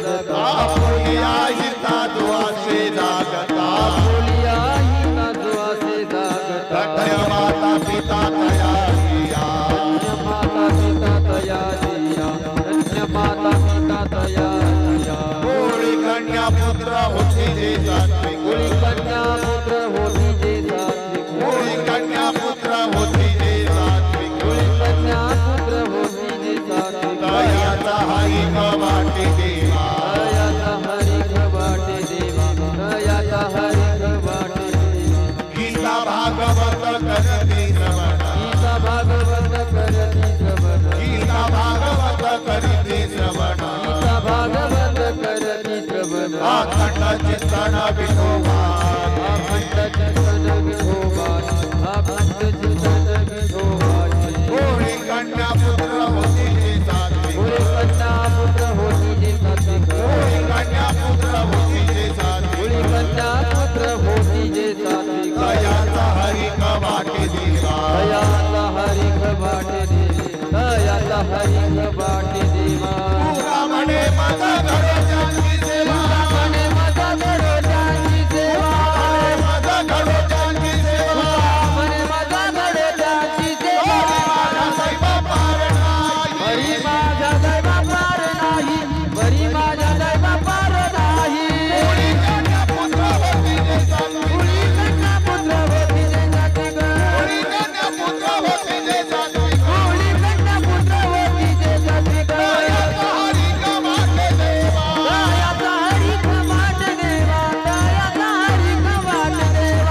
जागता आपुलिया हिता दुआसे जागता आपुलिया हिता दुआसे जागता धन्य माता पिता तया दिया धन्य माता पिता तया दिया धन्य माता पिता तया दिया कोळी कन्या पुत्र होती जे सात्विक कोळी कन्या पुत्र होती जे सात्विक कोळी कन्या पुत्र होती जे सात्विक कोळी कन्या पुत्र होती जे सात्विक दयाचा हरी वाटे देवा दयाचा हरी वाटे देवा दयाचा हरी वाटे देवा गीता भागवत करती श्रवण गीता भागवत करती श्रवण गीता भागवत करती श्रवण गीता भागवत करती श्रवण अखंड चिंतन विठोबा अखंड चिंतन विठोबा अखंड चिंतन विठोबा कोळी कन्या पुत्र होती जे सात्विक कोळी कन्या पुत्र होती जे सात्विक कोळी कन्या पुत्र होती जे सात्विक कोळी कन्या पुत्र होती जे सात्विक दयाचा हरी वाटे देवा दयाचा हरी वाटे देवा दयाचा हरी वाटे देवा तुका म्हणे माझा घरोजांची सेवा म्हणे माझा घरोजांची सेवा माझा घरोजांची सेवा म्हणे माझा घरोजांची सेवा हरी माझा दैवा पार नाही बरी माझ्या दैवा पार नाही कोळी कन्या पुत्र होती जे सात्विक कोळी कन्या पुत्र होती जे सात्विक कोळी कन्या पुत्र होती जे सात्विक कोळी कन्या पुत्र होती जे सात्विक दयाचा हरी वाटे देवा दयाचा हरी वाट देवा दयाचा हरी वाट देवा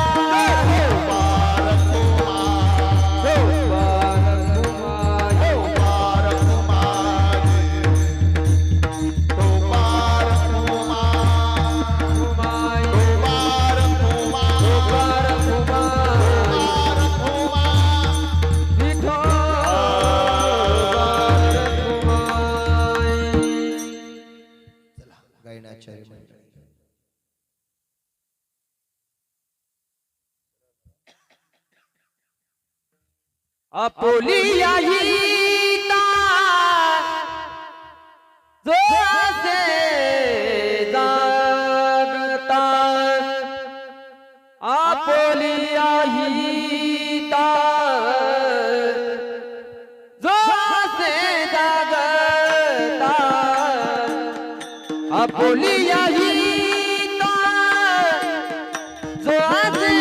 पार गायनाचार्य मंडळी आपुलिया हिता जो असे जागता आपुलिया हिता जो असे जागता आपुलिया हिता जो असे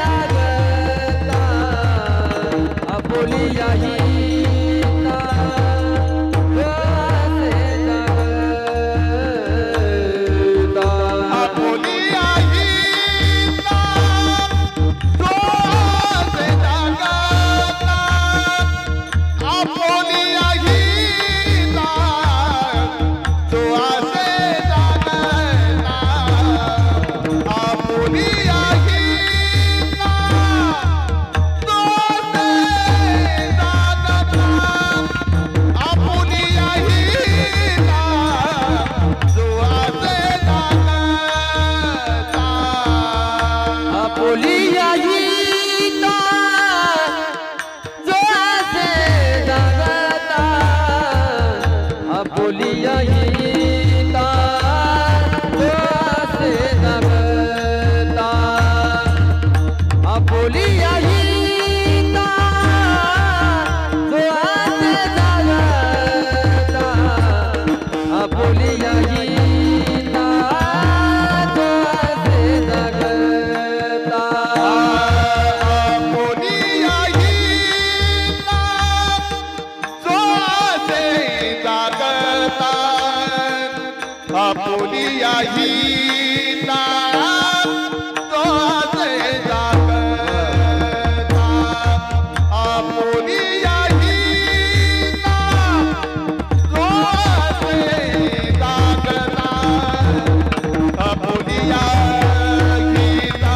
जागता आपुलिया हिता जो असे जागता आपुलिया हिता जो असे जागता आपुलिया हिता जो असे जागता आपुलिया हिता जो असे जागता आपुलिया हिता जो असे जागता आपुलिया हिता जो असे जागता आपुलिया हिता जो असे जागता आपुलिया हिता जो असे जागता आपुलिया हिता जो असे जागता आपुलिया हिता जो असे जागता आपुलिया हिता जो असे जागता आपुलिया हिता जो असे जागता आपुलिया हिता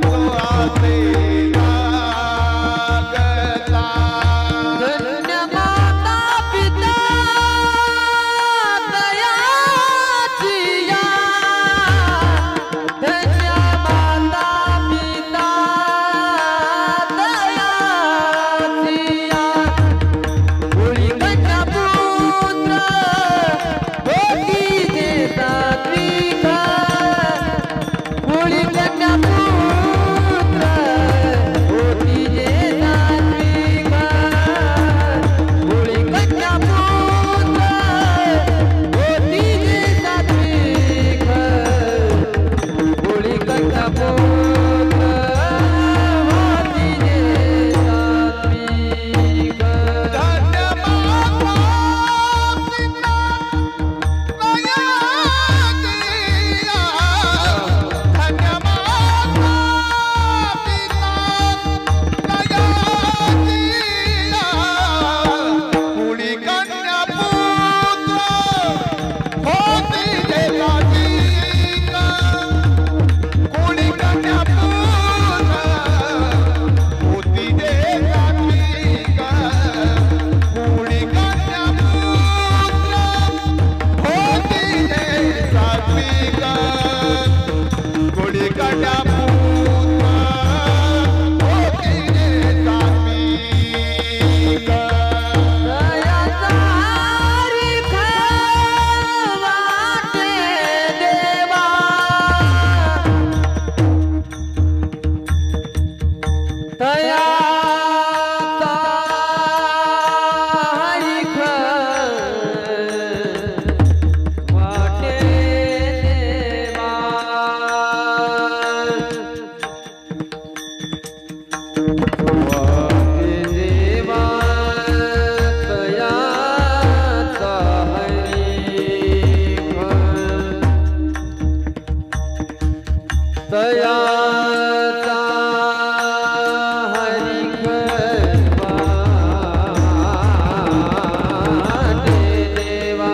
जो असे जागता धन्य माता पिता तयाचिया तयाचा हरी वाटे देवा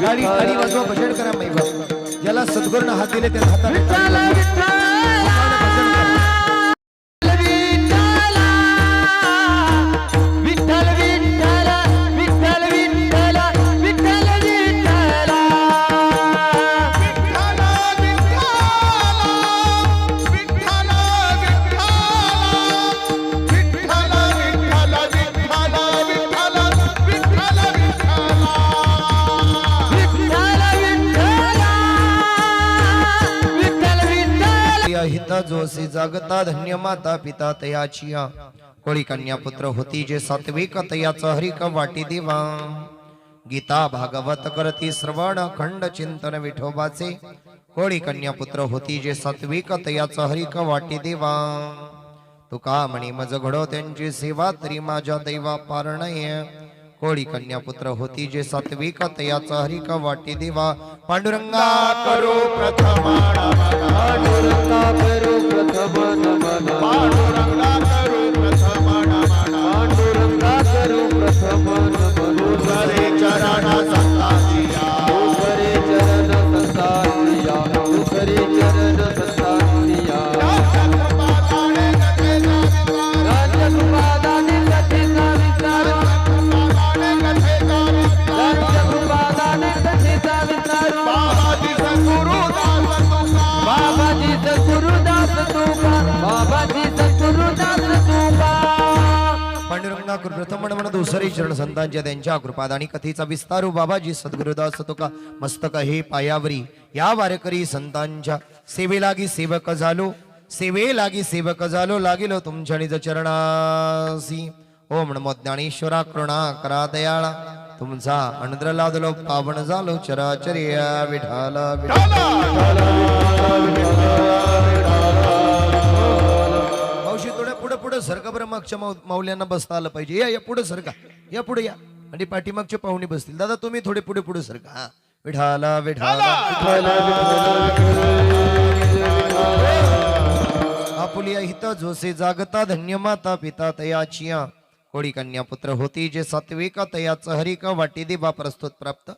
गाडी गाडी वाजवा भजन करा मैबा ज्याला सद्गुरूंना हात दिले त्या हाताने भजन करा. हिता जोशी जागता धन्य माता पिता तयाचिया कोळी कन्या पुत्र होती जे सात्विक तयाचा हरिक वाटी देवा. गीता भागवत करती श्रवण खंड चिंतन विठोबाचे कोळी कन्या पुत्र होती जे सात्विक तयाचा हरिक वाटी देवा. तुका म्हणी मज घडो त्यांची सेवा तरी माझ्या दैवा पारणय कोळी कन्या पुत्र होती जे सात्विक तयाचा हरिक वाटी देवा. पांडुरंगा करो प्रथम पांडुरंगा करो प्रथम नमन पांडुरंगा करो प्रथम पांडुरंगा करो प्रथम नमन तुझे चरण संताची प्रथम म्हण दुसरे चरण संतांच्या त्यांच्या कृपादानी कथेचा विस्तारू बाबाजी सद्गुरुदास तुका मस्तक हे पायावरी या वारकरी संतांच्या सेवेलागी सेवक झालो सेवेलागी सेवक झालो लागिलो तुमच्या निज चरणासी ओम नमो ज्ञानेश्वरा करुणा करा दयाळा तुमचा अंध्र लादलो पावन झालो चराचर्या विठाला मावशी थोड्या पुढे पुढे सरका बरं मागच्या माऊल्यांना बसता आलं पाहिजे या पुढे सरका या पुढे या आणि पाठीमागचे पाहुणे बसतील दादा तुम्ही थोडे पुढे पुढे सरका हा विठाला विठाला आपुलिया हित जोसे जागता धन्य माता पिता तयाचिया कोळी कन्या पुत्र होती जे सात्विक तयाच हरिक वाटी देवा प्रस्तुत प्राप्त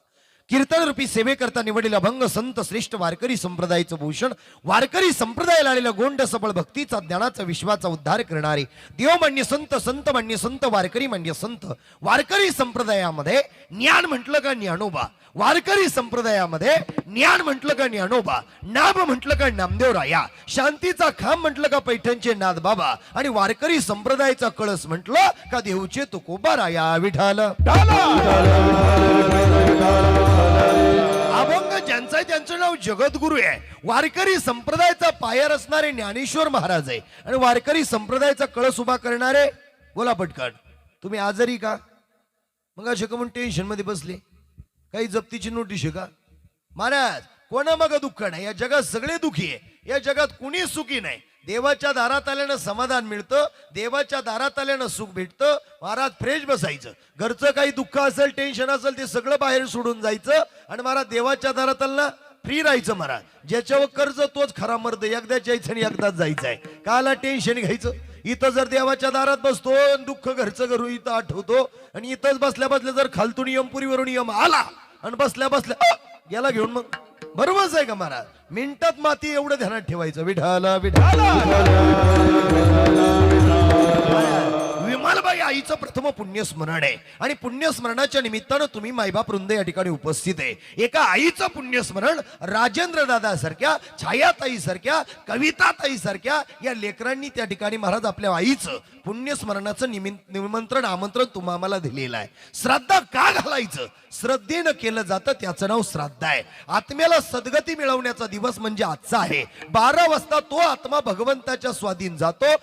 कीर्तन रूपी सेवेकरता निवडलेला भंग संत श्रेष्ठ वारकरी संप्रदायाचं भूषण वारकरी संप्रदायाला आलेला गोंड सबळ भक्तीचा ज्ञानाचा विश्वाचा उद्धार करणारे देवमान्य संत संत मान्य संत वारकरी मान्य संत वारकरी संप्रदायामध्ये ज्ञान म्हटलं का ज्ञानोबा वारकरी संप्रदायामध्ये ज्ञान म्हटलं का ज्ञानोबा नाम म्हटलं का नामदेवराया शांतीचा खांब म्हटलं का पैठणचे नाथ बाबा आणि वारकरी संप्रदायाचा कळस म्हटलं का देऊचे तुकोबा राया विठाल अभंग ज्यांचं आहे त्यांचं नाव जगद्गुरु आहे वारकरी संप्रदायाचा पायर असणारे ज्ञानेश्वर महाराज आहे आणि वारकरी संप्रदायाचा कळस उभा करणारे बोला पटकन तुम्ही आजारी का मग असे का म्हणून टेन्शन मध्ये बसले काही जप्तीची नोटीस आहे का महाराज कोणा मग दुःख नाही या जगात सगळे दुखी आहे या जगात कुणी सुखी नाही देवाच्या दारात आल्यानं समाधान मिळतं देवाच्या दारात आल्यानं सुख भेटतं महाराज फ्रेश बसायचं घरचं काही दुःख असेल टेन्शन असेल ते सगळं बाहेर सोडून जायचं आणि महाराज देवाच्या दारात आलं फ्री राहायचं महाराज ज्याच्यावर कर्ज तोच खरा मर्द एकदाच यायचं आणि एकदाच जायचंय काला टेन्शन घ्यायचं इथं जर देवाच्या दारात बसतो दुःख घरचं घरू इथं आठवतो आणि इथंच बसल्या बसल्या जर खालतून यमपुरीवरून यम आला आणि बसल्या बसल्या गेला घेऊन मग बरोबरच आहे का महाराज मिनिटात माती एवढं ध्यानात ठेवायचं विठाला विठाला विमलबाई आईचं प्रथम पुण्यस्मरण आहे आणि पुण्यस्मरणाच्या निमित्तानं तुम्ही मायबाप वृंद या ठिकाणी उपस्थित आहे एका आईचं पुण्यस्मरण राजेंद्र दादा सारख्या छायाताई सारख्या कविताताई सारख्या या लेकरांनी त्या ठिकाणी महाराज आपल्या आईचं पुण्यस्मरणाचं निमंत्रण आमंत्रण तुम्हा आम्हाला दिलेलं आहे श्राद्ध का घालायचं श्रद्धेनं केलं जातं त्याचं नाव श्राद्ध आहे आत्म्याला सद्गती मिळवण्याचा दिवस म्हणजे आजचा आहे 12 वाजता तो आत्मा भगवंताच्या स्वाधीन जातो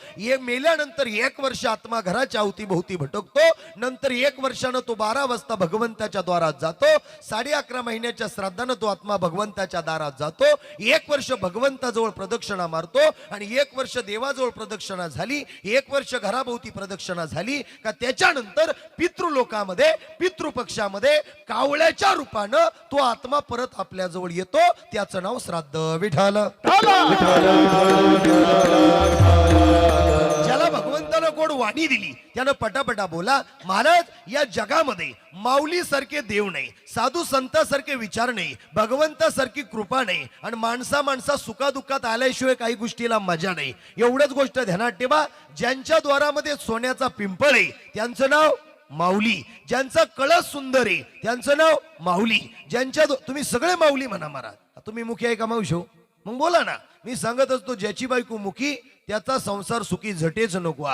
मेल्यानंतर 1 वर्ष आत्मा घराच्या अवतीभोवती भटकतो नंतर 1 वर्षानं तो 12 वाजता भगवंताच्या द्वारात जातो 11.5 महिन्याच्या श्राद्धानं तो आत्मा भगवंताच्या दारात जातो 1 वर्ष भगवंताजवळ प्रदक्षिणा मारतो आणि 1 वर्ष देवाजवळ प्रदक्षिणा झाली 1 वर्ष घराभोवती प्रदक्षिणा झाली का त्याच्यानंतर पितृलोकामध्ये पितृपक्षामध्ये कावळ्याच्या रूपानं तो आत्मा परत आपल्या जवळ येतो त्याचं नाव श्राद्ध विठाल ज्याला भगवंतानं गोड वाणी दिली त्यानं पटापटा बोला महाराज या जगामध्ये माऊली सारखे देव नाही साधू संतासारखे विचार नाही भगवंतासारखी कृपा नाही आणि माणसा सुखादुःखात आल्याशिवाय काही गोष्टीला मजा नाही एवढंच गोष्ट ध्यानात ठेवा ज्यांच्या द्वारामध्ये सोन्याचा पिंपळ आहे त्यांचं नाव माऊली ज्यांचा कळस सुंदर आहे त्यांचं नाव माऊली ज्यांच्या तुम्ही सगळे माऊली म्हणा महाराज तुम्ही मुखी आहे का मावशो मग बोला ना मी सांगत असतो ज्याची बायको मुखी त्याचा संसार सुखी झटेच नको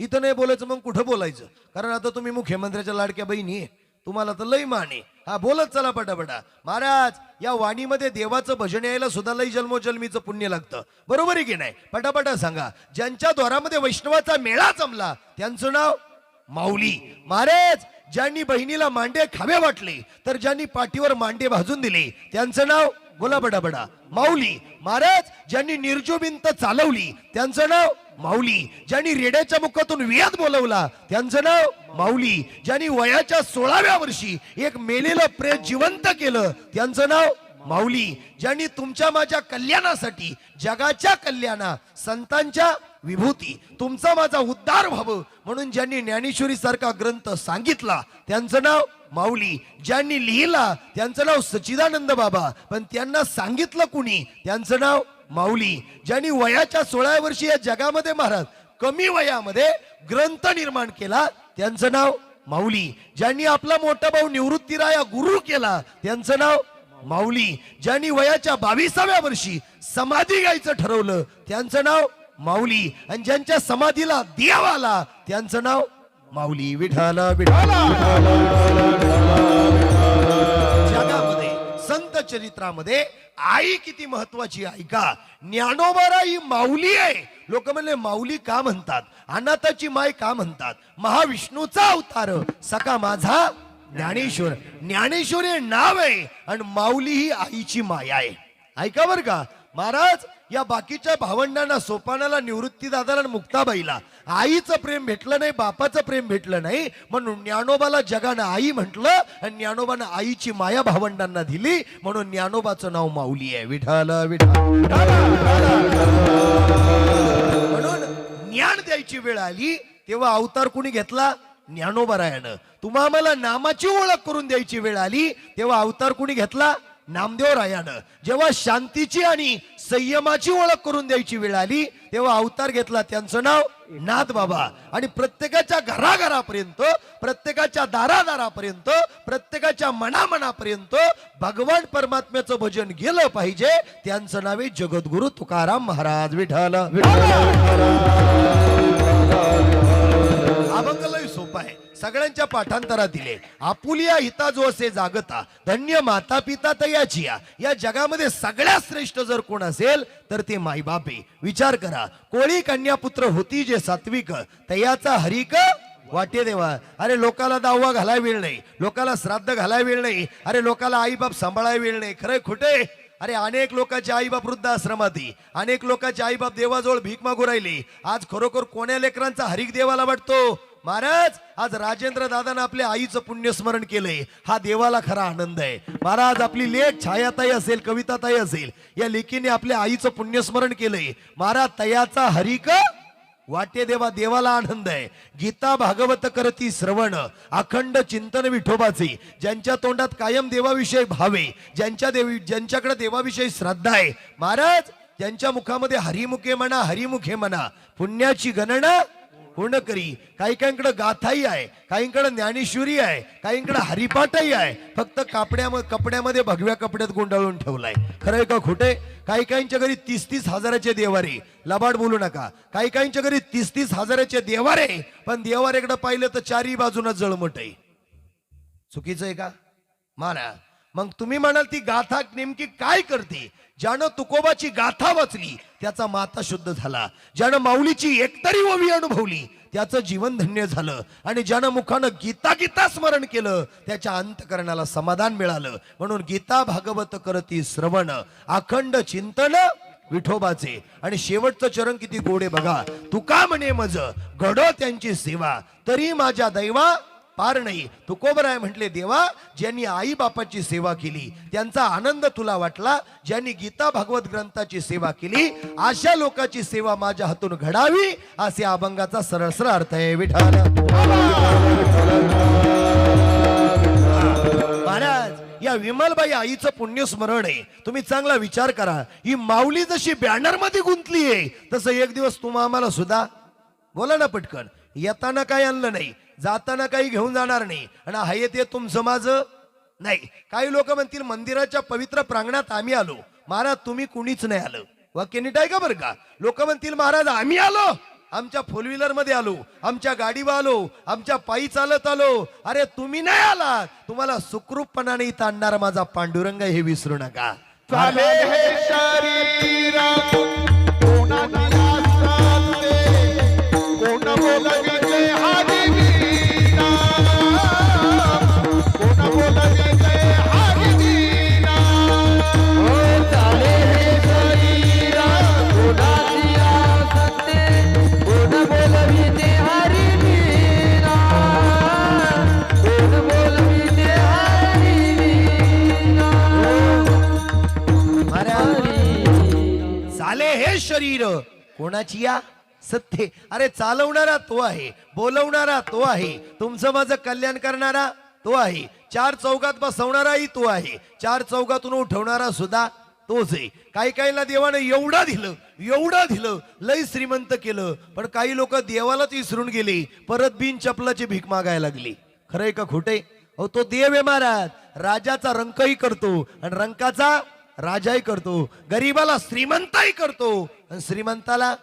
इथं नाही बोलायचं मग कुठं बोलायचं कारण आता तुम्ही मुख्यमंत्र्याच्या लाडक्या बहिणी आहे तुम्हाला तर लई माने हा बोलत चला पटापटा महाराज या वाणीमध्ये देवाचं भजन यायला सुद्धा लई जन्मोजन्मीचं पुण्य लागतं बरोबर आहे की नाही पटापटा सांगा ज्यांच्या द्वारामध्ये वैष्णवाचा मेळा जमला त्यांचं नाव माऊली महाराज ज्यांनी बहिणीला मांडे खावे वाटले तर ज्यांनी पाठीवर मांडे भाजून दिले त्यांचं नाव बोला बडा माऊली महाराज ज्यांनी निर्जोबिंत चालवली त्यांचं नाव माऊली ज्यांनी रेड्याच्या मुखातून वेद बोलवला त्यांचं नाव माऊली ज्यांनी वयाच्या 16व्या वर्षी एक मेलेलं प्रेत जिवंत केलं त्यांचं नाव माऊली ज्यांनी तुमच्या माझ्या कल्याणासाठी जगाच्या कल्याणा संतांच्या विभूती तुमचा माझा उद्धार व्हावं म्हणून ज्यांनी ज्ञानेश्वरी सारखा ग्रंथ सांगितला त्यांचं नाव माऊली ज्यांनी लिहिला त्यांचं नाव सच्चिदानंद बाबा पण त्यांना सांगितलं कुणी त्यांचं नाव माऊली ज्यांनी वयाच्या 16व्या वर्षी या जगामध्ये महाराज कमी वयामध्ये ग्रंथ निर्माण केला त्यांचं नाव माऊली ज्यांनी आपला मोठा भाऊ निवृत्तीराया गुरु केला त्यांचं नाव माऊली ज्यांनी वयाच्या 22व्या वर्षी समाधी घ्यायचं ठरवलं त्यांचं नाव माऊली आणि ज्यांच्या समाधीला देव आला त्यांचं नाव माऊली विठाल विठाल जगामध्ये संत चरित्रामध्ये आई किती महत्वाची आहे का? ज्ञानोबा ही माऊली आहे. लोक म्हणले माऊली का म्हणतात, अनाथाची माय का म्हणतात? महाविष्णूचा अवतार सखा माझा ज्ञानेश्वर. ज्ञानेश्वर हे नाव आहे आणि माऊली ही आईची माया आहे. ऐका बर का महाराज, या बाकीच्या भावंडांना सोपानाला, निवृत्ती दादाला, मुक्ताबाईला आईचं प्रेम भेटलं नाही, बापाचं प्रेम भेटलं नाही, म्हणून ज्ञानोबाला जगानं आई म्हटलं आणि ज्ञानोबानं आईची माया भावंडांना दिली, म्हणून ज्ञानोबाचं नाव माऊली आहे. विठाल विठाल. म्हणून ज्ञान द्यायची वेळ आली तेव्हा अवतार कुणी घेतला? ज्ञानोबारायानं. तुम्हा आम्हाला नामाची ओळख करून द्यायची वेळ आली तेव्हा अवतार कुणी घेतला? नामदेवरायानं. जेव्हा शांतीची आणि संयमाची ओळख करून द्यायची वेळ आली तेव्हा अवतार घेतला, त्यांचं नाव नाथ बाबा. आणि प्रत्येकाच्या घराघरापर्यंत, प्रत्येकाच्या दारादारापर्यंत, प्रत्येकाच्या मनामनापर्यंत भगवान परमात्म्याचं भजन गेलं पाहिजे, त्यांचं नाव आहे जगद्गुरु तुकाराम महाराज. विठाल. अभंग लय सोपा आहे, सगळ्यांच्या पाठांतरात दिले. आपुलिया हिता जो असे जागता, धन्य माता पिता तयाचिया. या जगामध्ये सगळ्यात श्रेष्ठ जर कोण असेल तर ते माईबाप आहे. विचार करा, कोळी कन्या पुत्र होती जे सात्विक, तयाचा हरिक वाटे देवा. अरे लोकाला दावा घालाय वेळ नाही, लोकाला श्राद्ध घालाय वेळ नाही, अरे लोकाला आईबाप सांभाळाय वेळ नाही. खरंय खोटे? अरे अनेक लोकांचे आईबाप वृद्धाश्रमात, अनेक लोकांचे आईबाप देवाजवळ भीक मागू राहिले. आज खरोखर कोण्या लेकरांचा हरिक देवाला वाटतो? महाराज, आज राजेंद्र दादानं आपल्या आईचं पुण्यस्मरण केलंय, हा देवाला खरा आनंद आहे. महाराज, आपली लेख छायाताई असेल, कविताताई असेल, या लेकीने आपल्या आईचं पुण्यस्मरण केलंय. महाराज, तयाचा हरिक वाटे देवा, देवाला आनंद आहे. गीता भागवत करती श्रवण, अखंड चिंतन विठोबाचे. ज्यांच्या तोंडात कायम देवाविषयी भावे, ज्यांच्याकडे देवाविषयी श्रद्धा आहे, महाराज, ज्यांच्या मुखामध्ये हरिमुखे म्हणा, हरिमुखे म्हणा, पुण्याची गणना पूर्ण करी. काही काहींकडे गाथाही आहे, काहींकडे ज्ञानेश्वरी आहे, काहींकडे हरिपाठही आहे. फक्त कपड्यामध्ये भगव्या कपड्यात गुंडाळून ठेवलाय. खरंय का खोटे? काही काहींच्या घरी 30-30 हजाराचे देवारे, लबाड बोलू नका. काही काहींच्या घरी 30-30 हजाराचे देवारे, पण देवारेकडे पाहिलं तर चारही बाजूनं जळमट आहे. चुकीचं आहे का महाराज? मग तुम्ही म्हणाल ती गाथा नेमकी काय करते? ज्यानं तुकोबाची गाथा वाचली त्याचा माता शुद्ध झाला, ज्यानं माऊलीची एकतरी ओवी अनुभवली त्याचं जीवन धन्य झालं, आणि ज्यानं मुखानं गीता स्मरण केलं त्याच्या अंतकरणाला समाधान मिळालं. म्हणून गीता भागवत करती श्रवण, अखंड चिंतन विठोबाचे. आणि शेवटचं चरण किती गोडे बघा. तुका म्हणे मज घडो त्यांची सेवा, तरी माझ्या दैवा पार नाही. तुकोबराय म्हटले, देवा, ज्यांनी आई बापाची सेवा केली त्यांचा आनंद तुला वाटला, ज्यांनी गीता भागवत ग्रंथाची सेवा केली अशा लोकांची सेवा माझ्या हातून घडावी, असे अभंगाचा सरळ सरळ अर्थ आहे. विठाल. महाराज, या विमलबाई आईचं पुण्यस्मरण आहे. तुम्ही चांगला विचार करा, ही माऊली जशी बॅनर मध्ये गुंतली आहे तसं एक दिवस तुम्हा आम्हाला सुद्धा, बोला ना पटकन, येताना काही आणलं नाही, जाताना काही घेऊन जाणार नाही, आणि हाय ते तुमचं माझं नाही. काही लोक म्हणतील मंदिराच्या पवित्र प्रांगणात आम्ही आलो. महाराज, तुम्ही कुणीच नाही आलं. वाक्य नीट आहे का बरं का? लोक म्हणतील महाराज आम्ही आलो, आमच्या फोर व्हीलर मध्ये आलो, आमच्या गाडीवर आलो, आमच्या पायी चालत आलो. अरे तुम्ही नाही आलात, तुम्हाला सुखरूपपणाने इथं आणणारा माझा पांडुरंग, हे विसरू नका. चाले हे शरीरा कोणाची आसते, कोण बोलविते हरिवीणा, कोण बोलविते हरिवीणा. चाले हे शरीरा कोणाची आसते, कोण बोलविते हरिवीणा, कोण बोलविते हरिवीणा. चाले हे शरीर कोणाची या सत्य. अरे चालवणारा तो आहे, बोलवणारा तो आहे, तुमचं माझं कल्याण करणारा तो आहे, चार चौकात बसवणाराही तो आहे, चार चौकातून उठवणारा सुद्धा तोच आहे. काही काहीला देवानं एवढं दिलं, लय श्रीमंत केलं, पण काही लोक देवालाच विसरून गेले, परत बिन चपलाची भीक मागायला लागली. खरंय का खोटे? अहो, तो देव आहे महाराज, राजाचा रंकही करतो आणि रंकाचा राजाही करतो, गरीबाला श्रीमंतही करतो आणि श्रीमंताला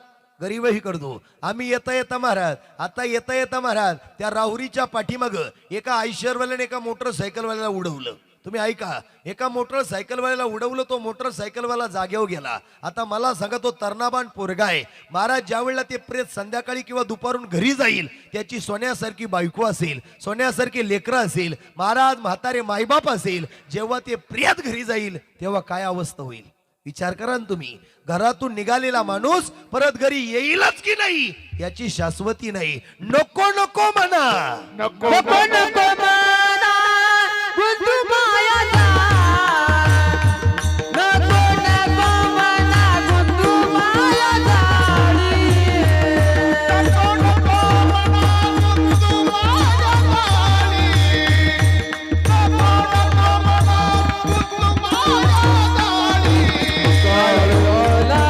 गरीबही करतो. आम्ही येता येता महाराज, आता येता येता महाराज त्या राहुरीच्या पाठीमाग एका आयशरवाल्याने एका मोटरसायकलवाल्याला उडवलं. तुम्ही ऐका, एका मोटरसायकलवाल्याला उडवलं, तो मोटरसायकलवाला जागेवर गेला. आता मला सांगा, तो तर्नाबान पोरगा आहे महाराज. ज्या वेळेला ते प्रेत संध्याकाळी किंवा दुपारून घरी जाईल, त्याची सोन्यासारखी बायको असेल, सोन्यासारखी लेकरं असेल महाराज, म्हातारे मायबाप असेल, जेव्हा ते प्रेत घरी जाईल तेव्हा काय अवस्था होईल विचार करा ना तुम्ही. घरातून निघालेला माणूस परत घरी येईलच की नाही याची शाश्वती नाही. नको नको म्हणा, नको नको नको म्हणा गुंतू मायाचा, नको नको म्हणा गुंतू मायाचा. नको नको म्हणा गुंतू माझ्या दारी. नको नको म्हणा गुंतू माझ्या दारी. काळोला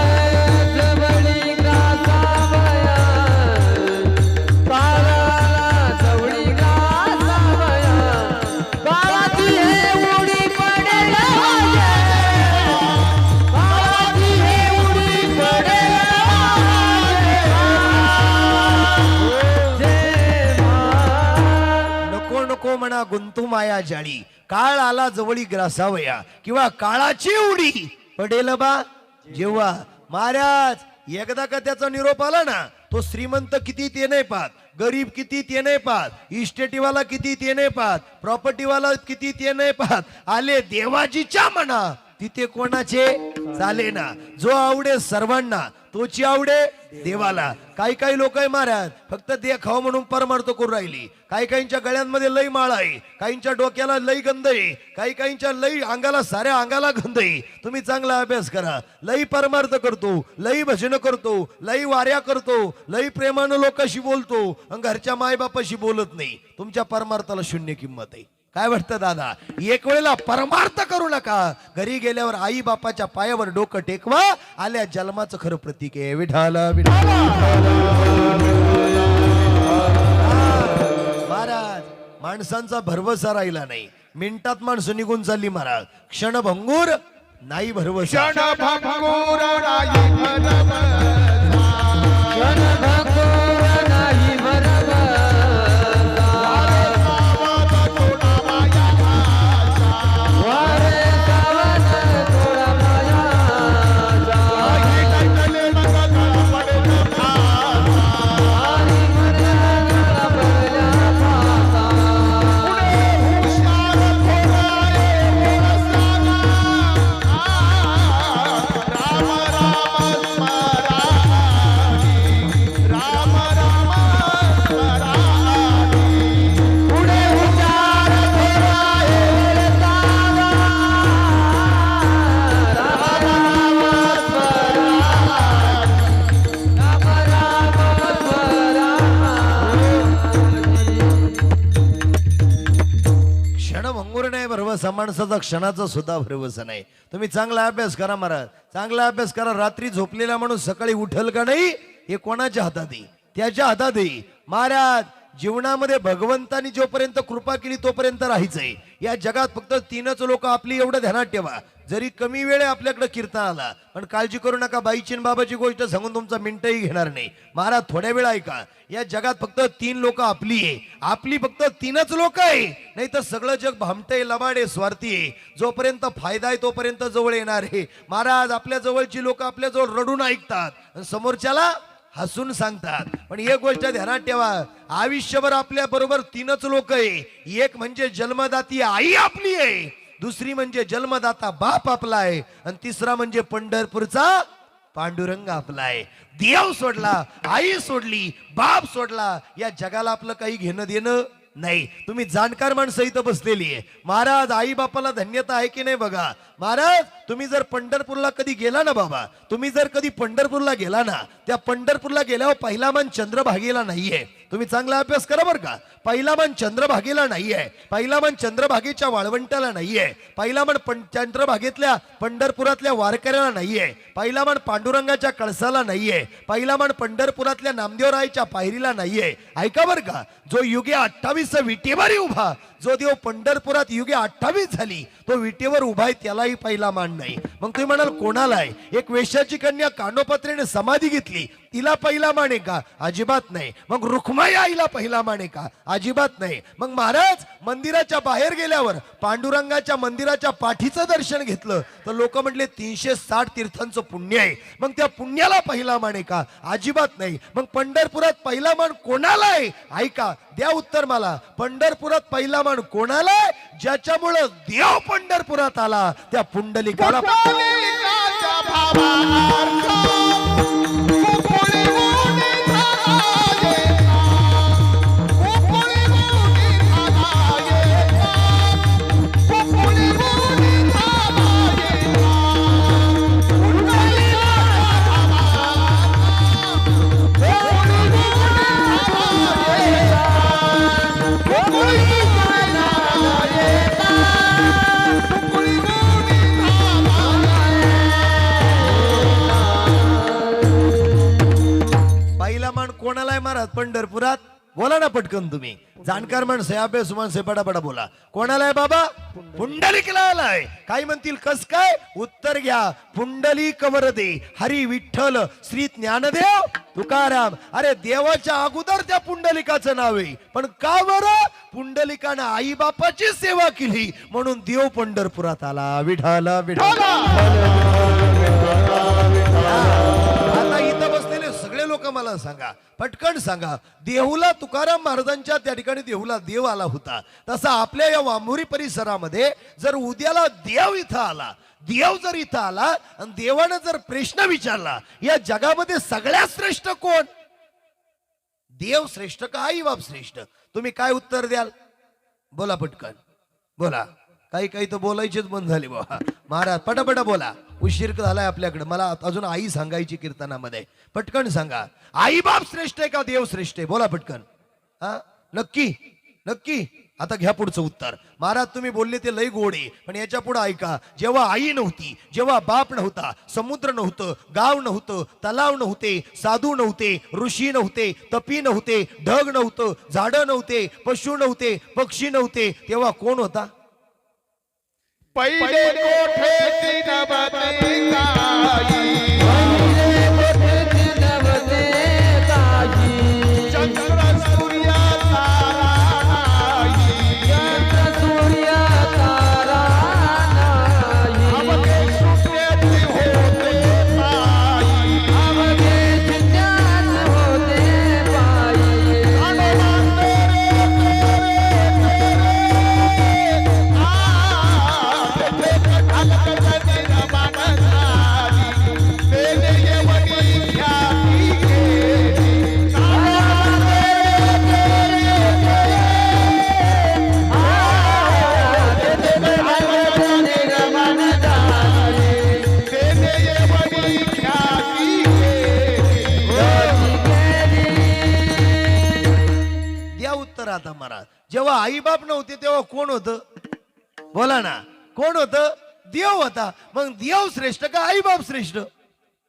जवळी ग्रासावया, काळाला जवळी ग्रासावया, काळाची हे उडी पडेल माझे, काळाची हे उडी पडेल माझे. नको नको म्हणा गुंतू माया जाळी. काळ आला जवळी ग्रासावया किंवा काळाची उडी पडेल बा जेव्हा. महाराज एकदा का त्याचा निरोप आला ना, तो श्रीमंत किती ते नाही पाहत, गरीब किती ते नाही पाहत, इस्टेटीवाला किती ते नाही पाहत, प्रॉपर्टीवाला किती ते नाही पाहत, आले देवाजीच्या म्हणा तिथे कोणाचे चाले ना. जो आवडे सर्वांना तोची आवडे देवाला. काही काही लोक आहे महाराज फक्त देखाव म्हणून परमार्थ करून राहिली. काही काहींच्या गळ्यांमध्ये लई माळ आहे, काहींच्या डोक्याला लई गंध आहे, काही काहींच्या लई अंगाला, साऱ्या अंगाला गंध आहे. तुम्ही चांगला अभ्यास करा. लई परमार्थ करतो, लई भजन करतो, लई वाऱ्या करतो, लई प्रेमानं लोकांशी बोलतो आणि घरच्या मायबापाशी बोलत नाही. तुमच्या परमार्थाला शून्य किंमत आहे. काय वाटतं दादा, एक वेळेला परमार्थ करू नका. घरी गेल्यावर आई बापाच्या पायावर डोकं टेकवा. आल्या जन्माचं खरं प्रतीक आहे. विठाला विठाला. महाराज माणसांचा भरवसा राहिला नाही. मिनिटात माणसं निघून चालली महाराज. क्षणभंगूर नाही भरवसा. क्षणभंगुर नाही भरवसा. क्षणभंगुर नाही भरवसा. वारे सावन थोडा मायाचा. आणि मनाला भरल्या पाता. पुढे हुशार थोडा आहे सावा. राम राम क्षणभंगूर नाही भरवसा. माणसाचा क्षणाचा सुद्धा भरवसा नाही. तुम्ही चांगला अभ्यास करा महाराज, चांगला अभ्यास करा. रात्री झोपलेला माणूस सकाळी उठल का नाही हे कोणाच्या हातात आहे? त्याच्या हातात आहे. महाराज जीवनामध्ये भगवंतानी जोपर्यंत कृपा केली तोपर्यंत राहायचंय. या जगात फक्त तीनच लोक आपली, एवढं ध्यानात ठेवा. जरी कमी वेळ आहे आपल्याकडे कीर्तनाला, पण काळजी करू नका. बाईची आणि बाबाची गोष्ट सांगून तुमचा मिनिटही घेणार नाही. महाराज थोड्या वेळ ऐका. या जगात फक्त तीन लोक आपली आहे. आपली फक्त तीनच लोक आहे. नाही तर सगळं जग भामटे, लबाडे, स्वार्थी आहे. जोपर्यंत फायदा आहे तोपर्यंत जवळ येणार आहे. महाराज आपल्या जवळची लोक आपल्या जवळ रडून ऐकतात आणि समोरच्याला हसून सांगतात. पण एक गोष्ट ध्यानात ठेवा, आयुष्यभर आपल्या बरोबर तीनच लोक आहे. एक म्हणजे जन्मदाती आई आपली आहे, दुसरी म्हणजे जन्मदाता बाप आपला आहे, आणि तिसरा म्हणजे पंढरपूरचा पांडुरंग आपला आहे. देव सोडला, आई सोडली, बाप सोडला, या जगाला आपलं काही घेणं देणं नाही. तुम्ही जाणकार माणसं इथं बसलेली आहे. महाराज आई बापाला धन्यता आहे की नाही बघा. महाराज तुम्ही जर पंढरपूरला कधी गेला ना बाबा, तुम्ही जर कधी पंढरपूरला गेला ना, त्या पंढरपूरला गेल्यावर पहिला मान चंद्रभागेला नाहीये. तुम्ही चांगला अभ्यास करा बरं का. पहिला मान चंद्रभागेला नाहीये. पहिला मान चंद्रभागेच्या वाळवंटाला नाहीये. पहिला मान चंद्रभागेतल्या पंढरपुरातल्या वारकऱ्याला नाहीये. पहिला मान पांडुरंगाच्या कळसाला नाहीये. पहिला मान पंढरपुरातल्या नामदेवरायच्या पायरीला नाहीये. ऐका बरं का, जो युगे 28 विटेवरी उभा, जो देव पंढरपुरात युगे 28 झाली तो विटेवर उभा आहे त्यालाही पहिला मान नाही. मग तुम्ही म्हणाल कोणाला आहे? एक वेश्याची कन्या कानोपत्रेने समाधी घेतली तिला पहिला मान आहे का? अजिबात नाही. मग रुक्माई आईला पहिला मान आहे का? अजिबात नाही. मग महाराज मंदिराच्या बाहेर गेल्यावर पांडुरंगाच्या मंदिराच्या पाठीचं दर्शन घेतलं तर लोक म्हटले 360 तीर्थांचं पुण्य आहे. मग त्या पुण्याला पहिला मान आहे का? अजिबात नाही. मग पंढरपुरात पहिला मान कोणाला आहे? ऐका, द्या उत्तर मला. पंढरपुरात पहिला मान कोणाला आहे? ज्याच्यामुळं देव पंढरपुरात आला त्या पुंडलिकाला. पुंडलिकाच्या भावार्थ कुकुळी उडी झाला येता. कुकुळी उडी झाला येता. कुकुळी उडी झाला येता. पुंडलिकाच्या भावार्थ कुकुळी उडी झाला येता. कुकुळी उडी झाला येता. कुकुळी उडी पहिला मान कोणाला आहे महाराज पंढरपुरात? बोला ना पटकन तुम्ही. जाणकार माणसं आहे, अभ्यासू माणसं आहे, पटापटा बोला. कोणाला आहे बाबा? पुंडलिकला आलाय. काय म्हणतील कस काय? उत्तर घ्या. पुंडलिक वरदे हरी विठ्ठल श्री ज्ञानदेव तुकाराम. अरे देवाच्या अगोदर त्या पुंडलिकाचं नाव आहे. पण का बरं? पुंडलिकानं आई बापाची सेवा केली म्हणून देव पंढरपुरात आला. विठाला विठाला. आता इथं बसलेले सगळे लोक मला सांगा, पटकन सांगा, देहूला तुकाराम महाराजांच्या त्या ठिकाणी देहूला देव आला होता. तसा आपल्या या वांभुरी परिसरामध्ये जर उद्याला देव इथं आला, देव जर इथं आला आणि देवानं जर प्रश्न विचारला या जगामध्ये सगळ्यात श्रेष्ठ कोण? देव श्रेष्ठ का आई बाप श्रेष्ठ? तुम्ही काय उत्तर द्याल? बोला पटकन बोला. काही काही तर बोलायचेच बंद झाले बाबा. महाराज पटापटा बोला, उशीर झालाय आपल्याकडे. मला अजून आई सांगायची कीर्तनामध्ये. पटकन सांगा, आई बाप श्रेष्ठ आहे का देव श्रेष्ठ आहे? बोला पटकन. हा नक्की नक्की. आता घ्या पुढचं उत्तर. महाराज तुम्ही बोलले ते लय गोड आहे, पण याच्या पुढे ऐका. जेव्हा आई नव्हती, जेव्हा बाप नव्हता, समुद्र नव्हतं, गाव नव्हतं, तलाव नव्हते, साधू नव्हते, ऋषी नव्हते, तपी नव्हते, ढग नव्हतं, झाडं नव्हते, पशु नव्हते, पक्षी नव्हते, तेव्हा कोण होता? पहिले कोठे नवते काही. चंद्र सूर्य तारा नाही. अवघे सुटेची होते पायी. हनुमान तेरे अलगत निर्माण झाली. तेने येवडी ख्याती गेली. तेने येवडी ख्याती गेली. द्या उत्तर आता महाराज. जेव्हा आई बाप नव्हते तेव्हा कोण होतं? बोला ना, कोण होतं? देव होता. मग देव श्रेष्ठ का आई बाप श्रेष्ठ?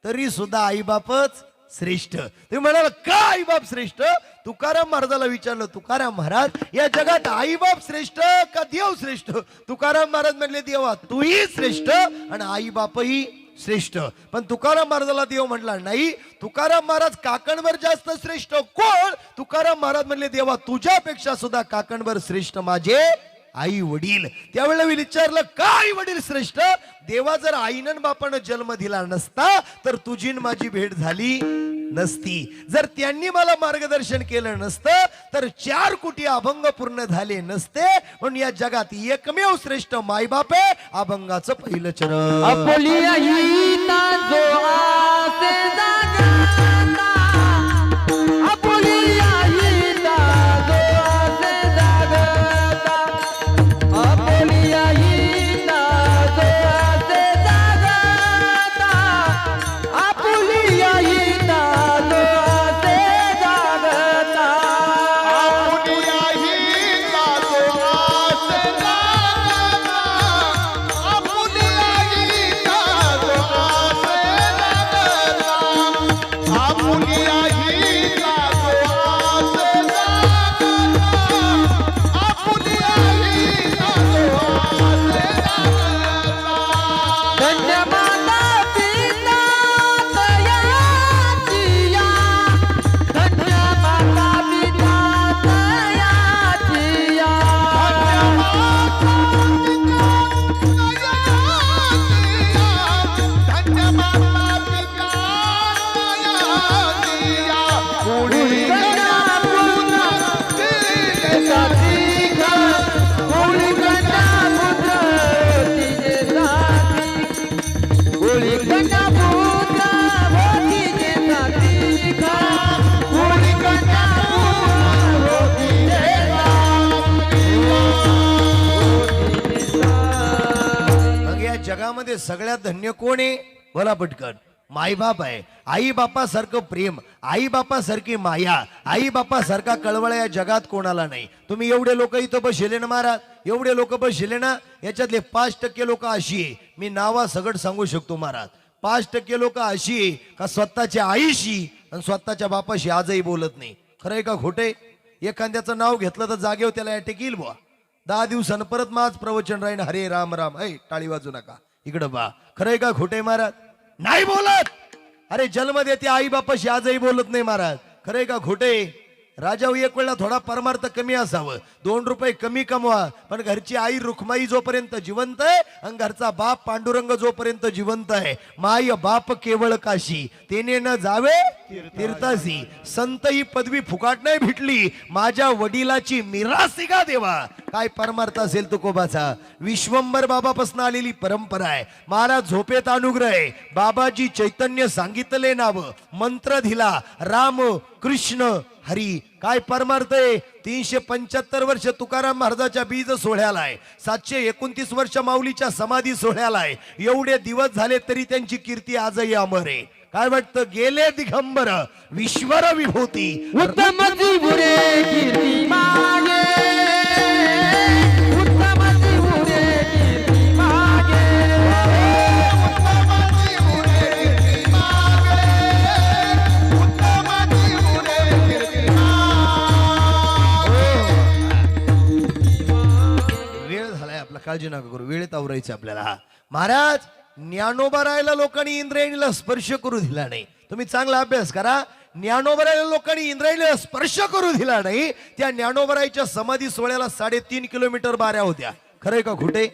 तरी सुद्धा आई बापच श्रेष्ठ. तुम्ही म्हणाल का आई बाप श्रेष्ठ? तुकाराम महाराजाला विचारलं, तुकाराम महाराज या जगात आई बाप श्रेष्ठ का देव श्रेष्ठ? तुकाराम महाराज म्हणले, देवा तूही श्रेष्ठ आणि आई बापही श्रेष्ठ. पण तुकाराम महाराजाला देव म्हणला नाही. तुकाराम महाराज काकणवर जास्त श्रेष्ठ कोण? तुकाराम महाराज म्हणले, देवा तुझ्यापेक्षा सुद्धा काकणवर श्रेष्ठ माझे आई वडील. त्यावेळेला विचारलं का आई वडील श्रेष्ठ? देवा जर आईनं बापानं जन्म दिला नसता तर तुझी न माझी भेट झाली नसती. जर त्यांनी मला मार्गदर्शन केलं नसतं तर 4 कोटी अभंग पूर्ण झाले नसते. म्हणून या जगात एकमेव श्रेष्ठ मायबाप आहे. अभंगाचं पहिलं चरण. आपली आई ना जो आसे जागता. आपली आई ना जो आसे जागता. आपली आई ना जो आसे जागता. आपली आई ना जो आसे जागता. आपुली आई ना जो आसे जागता. आपुली आई ना जो आसे जागता. जगामध्ये सगळ्यात धन्य कोण आहे? बोला पटकन. माईबाप आहे. आई बापासारखं प्रेम, आई बापासारखी माया, आई बापासारखा कळवळा या जगात कोणाला नाही. तुम्ही एवढे लोक इथं बसले ना महाराज, एवढे लोक बसले ना, याच्यातले 5% लोक अशी आहे, मी नावा सगळं सांगू शकतो महाराज. 5% लोक अशी आहे का स्वतःच्या आईशी आणि स्वतःच्या बापाशी आजही बोलत नाही. खरंय का खोटे? एखाद्याचं नाव घेतलं तर जागेवर त्याला अटॅक येईल बुवा. 10 दिवसानं परत माझ प्रवचन राहीन, हरे राम राम. ऐ टाळी वाजू नका, इकडं बा. खरंय का खोटे महाराज? नाही बोलत. अरे जन्म देते आई बापाशी आजही बोलत नाही महाराज. खरंय का खोटे? राजाऊ एक वेळा थोडा परमार्थ कमी असावं, 2 रुपये कमी कमवा, पण घरची आई रुक्माई जोपर्यंत जिवंत आहे आणि घरचा बाप पांडुरंग जोपर्यंत जिवंत आहे, माय बाप केवळ काशी तेने न जावे तीर्थासी. संत ही पदवी फुकाट नाही भेटली, माझ्या वडिलाची मिरासी का देवा. काय परमार्थ असेल तुकोबाचा? विश्वंभर बाबापासून आलेली परंपरा आहे. महाराज झोपेत अनुग्रह आहे. बाबाजी चैतन्य सांगितले नाव, मंत्र दिला राम कृष्ण हरी. काय परमार्थ आहे? 375 वर्ष तुकाराम महाराजाच्या बीज सोहळ्याला आहे, 729 वर्ष माऊलीच्या समाधी सोहळ्याला आहे. एवढे दिवस झाले तरी त्यांची कीर्ती आजही अमर आहे. काय वाटतं? गेले दिगंबर विश्वर विभूती उत्तम जीवरे कीर्ती मागे, उत्तम जीवरे कीर्ती मागे, वेळ झालाय आपला, काळजी नका करू, वेळेत आवरायचं आपल्याला. महाराज ज्ञानोबा रायला लोकांनी इंद्रायणीला स्पर्श करू दिला नाही. तुम्ही चांगला अभ्यास करा. ज्ञानोबा रायला लोकांनी इंद्रायणीला स्पर्श करू दिला नाही. त्या ज्ञानोबा रायच्या समाधी सोहळ्याला 3.5 किलोमीटर बाऱ्या होत्या. खरंय का खोटे?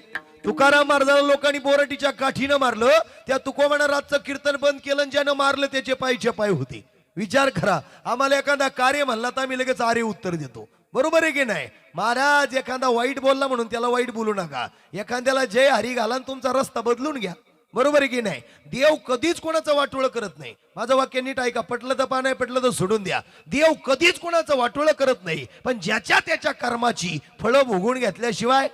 तुकाराम महाराजाला लोकांनी बोराटीच्या काठीनं मारलं, त्या तुकोबानं रातचं कीर्तन बंद केलं, ज्यानं मारलं त्याचे पायचे पाय होते. विचार करा. आम्हाला एखादा कार्य म्हणला तर आम्ही लगेच आरे उत्तर देतो. बरोबर आहे की नाही? महाराज एखादा वाईट बोलला म्हणून त्याला वाईट बोलू नका. एखाद्याला जय हरी घाला आणि तुमचा रस्ता बदलून घ्या. बरोबर आहे की नाही? देव कधीच कोणाचं वाटोळं करत नाही. माझं वाक्य नीट ऐका. पटलं तर पा, नाही पटलं तर सोडून द्या. देव कधीच कोणाचं वाटोळं करत नाही, पण ज्याच्या त्याच्या कर्माची फळं भोगून घेतल्याशिवाय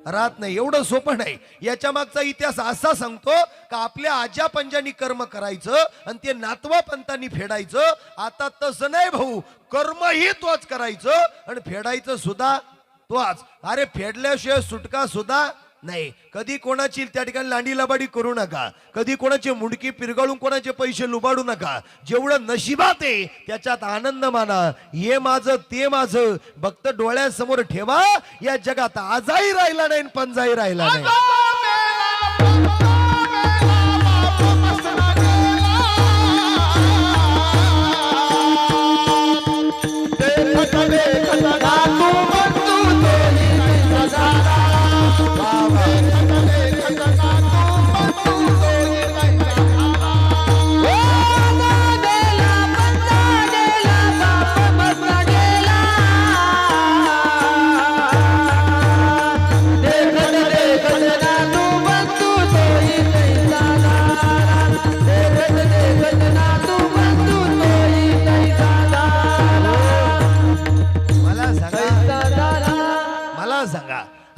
राहत नाही. एवढं सोपं नाही. याच्या मागचा इतिहास असा सांगतो का आपल्या आज्या पंजांनी कर्म करायचं आणि ते नातवा पंतांनी फेडायचं. आता तसं नाही भाऊ, कर्मही तोच करायचं आणि फेडायचं सुद्धा तोच. अरे फेडल्याशिवाय सुटका सुद्धा नाही. कधी कोणाची त्या ठिकाणी लांडी लबाडी करू नका. कधी कोणाची मुंडकी पिरगाळून कोणाचे पैसे लुबाडू नका. जेवढं नशिबात आहे त्याच्यात आनंद माना. हे माझं ते माझं भक्त डोळ्यासमोर ठेवा. या जगात आजही राहिला नाही, पंजाही राहिला नाही.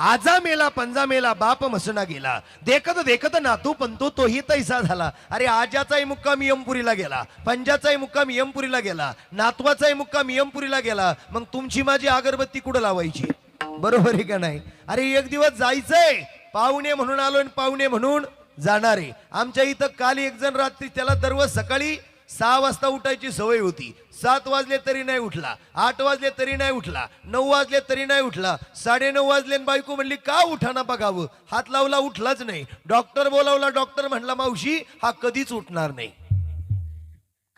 आजा मेला पंजा मेला बाप मसना गेला, देखत देखत नातू पंतू तोही तैसा झाला. अरे आजाचाही मुक्काम यमपुरीला गेला, पंजाचाही मुक्काम यमपुरीला गेला, नातवाचाही मुक्काम यमपुरीला गेला. मग तुमची माझी अगरबत्ती कुठं लावायची? बरोबर आहे का नाही? अरे एक दिवस जायचंय, पाहुणे म्हणून आलो आणि पाहुणे म्हणून जाणार आहे. आमच्या इथं काल एक जण रात्री, त्याला दररोज सकाळी 6 वाजता उठायची सवय होती. 7 वाजले तरी नाही उठला, 8 वाजले तरी नाही उठला, 9 वाजले तरी नाही उठला, 9:30 वाजले. बायको म्हणली का उठाना बघावं. हात लावला, उठलाच नाही. डॉक्टर बोलावला, डॉक्टर म्हणला मावशी हा कधीच उठणार नाही.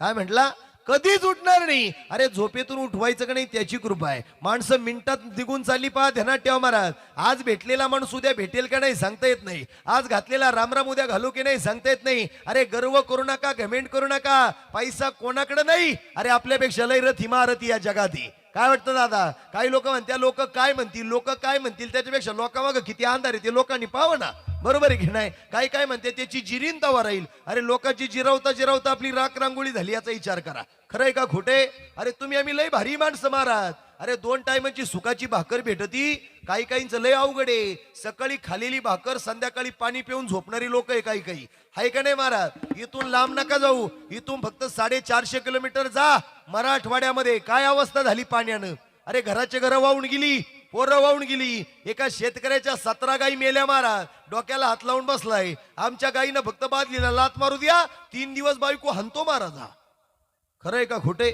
काय म्हटला? कधीच उठणार नाही. अरे झोपेतून उठवायचं का नाही त्याची कृपा आहे. माणसं मिनिटात निघून चालली पहा, ध्यानात ठेवा महाराज. आज भेटलेला माणूस उद्या भेटेल का नाही सांगता येत नाही. आज घातलेला रामराम उद्या घालू की नाही सांगता येत नाही. अरे गर्व करू नका, घमेंट करू नका. पैसा कोणाकडे नाही. अरे आपल्यापेक्षा लय रथ इमारती या जगात. काय वाटतं दादा? काही लोक म्हणतात लोक काय म्हणतील, लोक काय म्हणतील, त्याच्यापेक्षा लोकांमागं किती अंधार आहे ते लोकांनी पाहावं ना. बरोबर आहे की नाही? काय काय म्हणते त्याची जिरीन तवा राहील. अरे लोकांची जिरवता जिरवता आपली राख रांगोळी झाली याचा विचार करा. खरंय का खोटे? अरे तुम्ही आम्ही लय भारी माणसं महाराज. अरे 2 टायमाची सुकाची भाकर भेटती, काही काहींचं लय अवघड आहे. सकाळी खालेली भाकर संध्याकाळी पाणी पिऊन झोपणारी लोक आहे काही काही. हाय का नाही महाराज? इथून लांब नका जाऊ, इथून फक्त 450 किलोमीटर जा मराठवाड्यामध्ये. काय अवस्था झाली पाण्यानं. अरे घराचे घर वाहून गेली, पोरं वाहून गेली. एका शेतकऱ्याच्या 17 गाई मेल्या महाराज. डोक्याला हात लावून बसलाय. आमच्या गाईनं फक्त बादलीला लात मारू द्या, 3 दिवस बायको हंतो महाराज. खरंय का खोटे?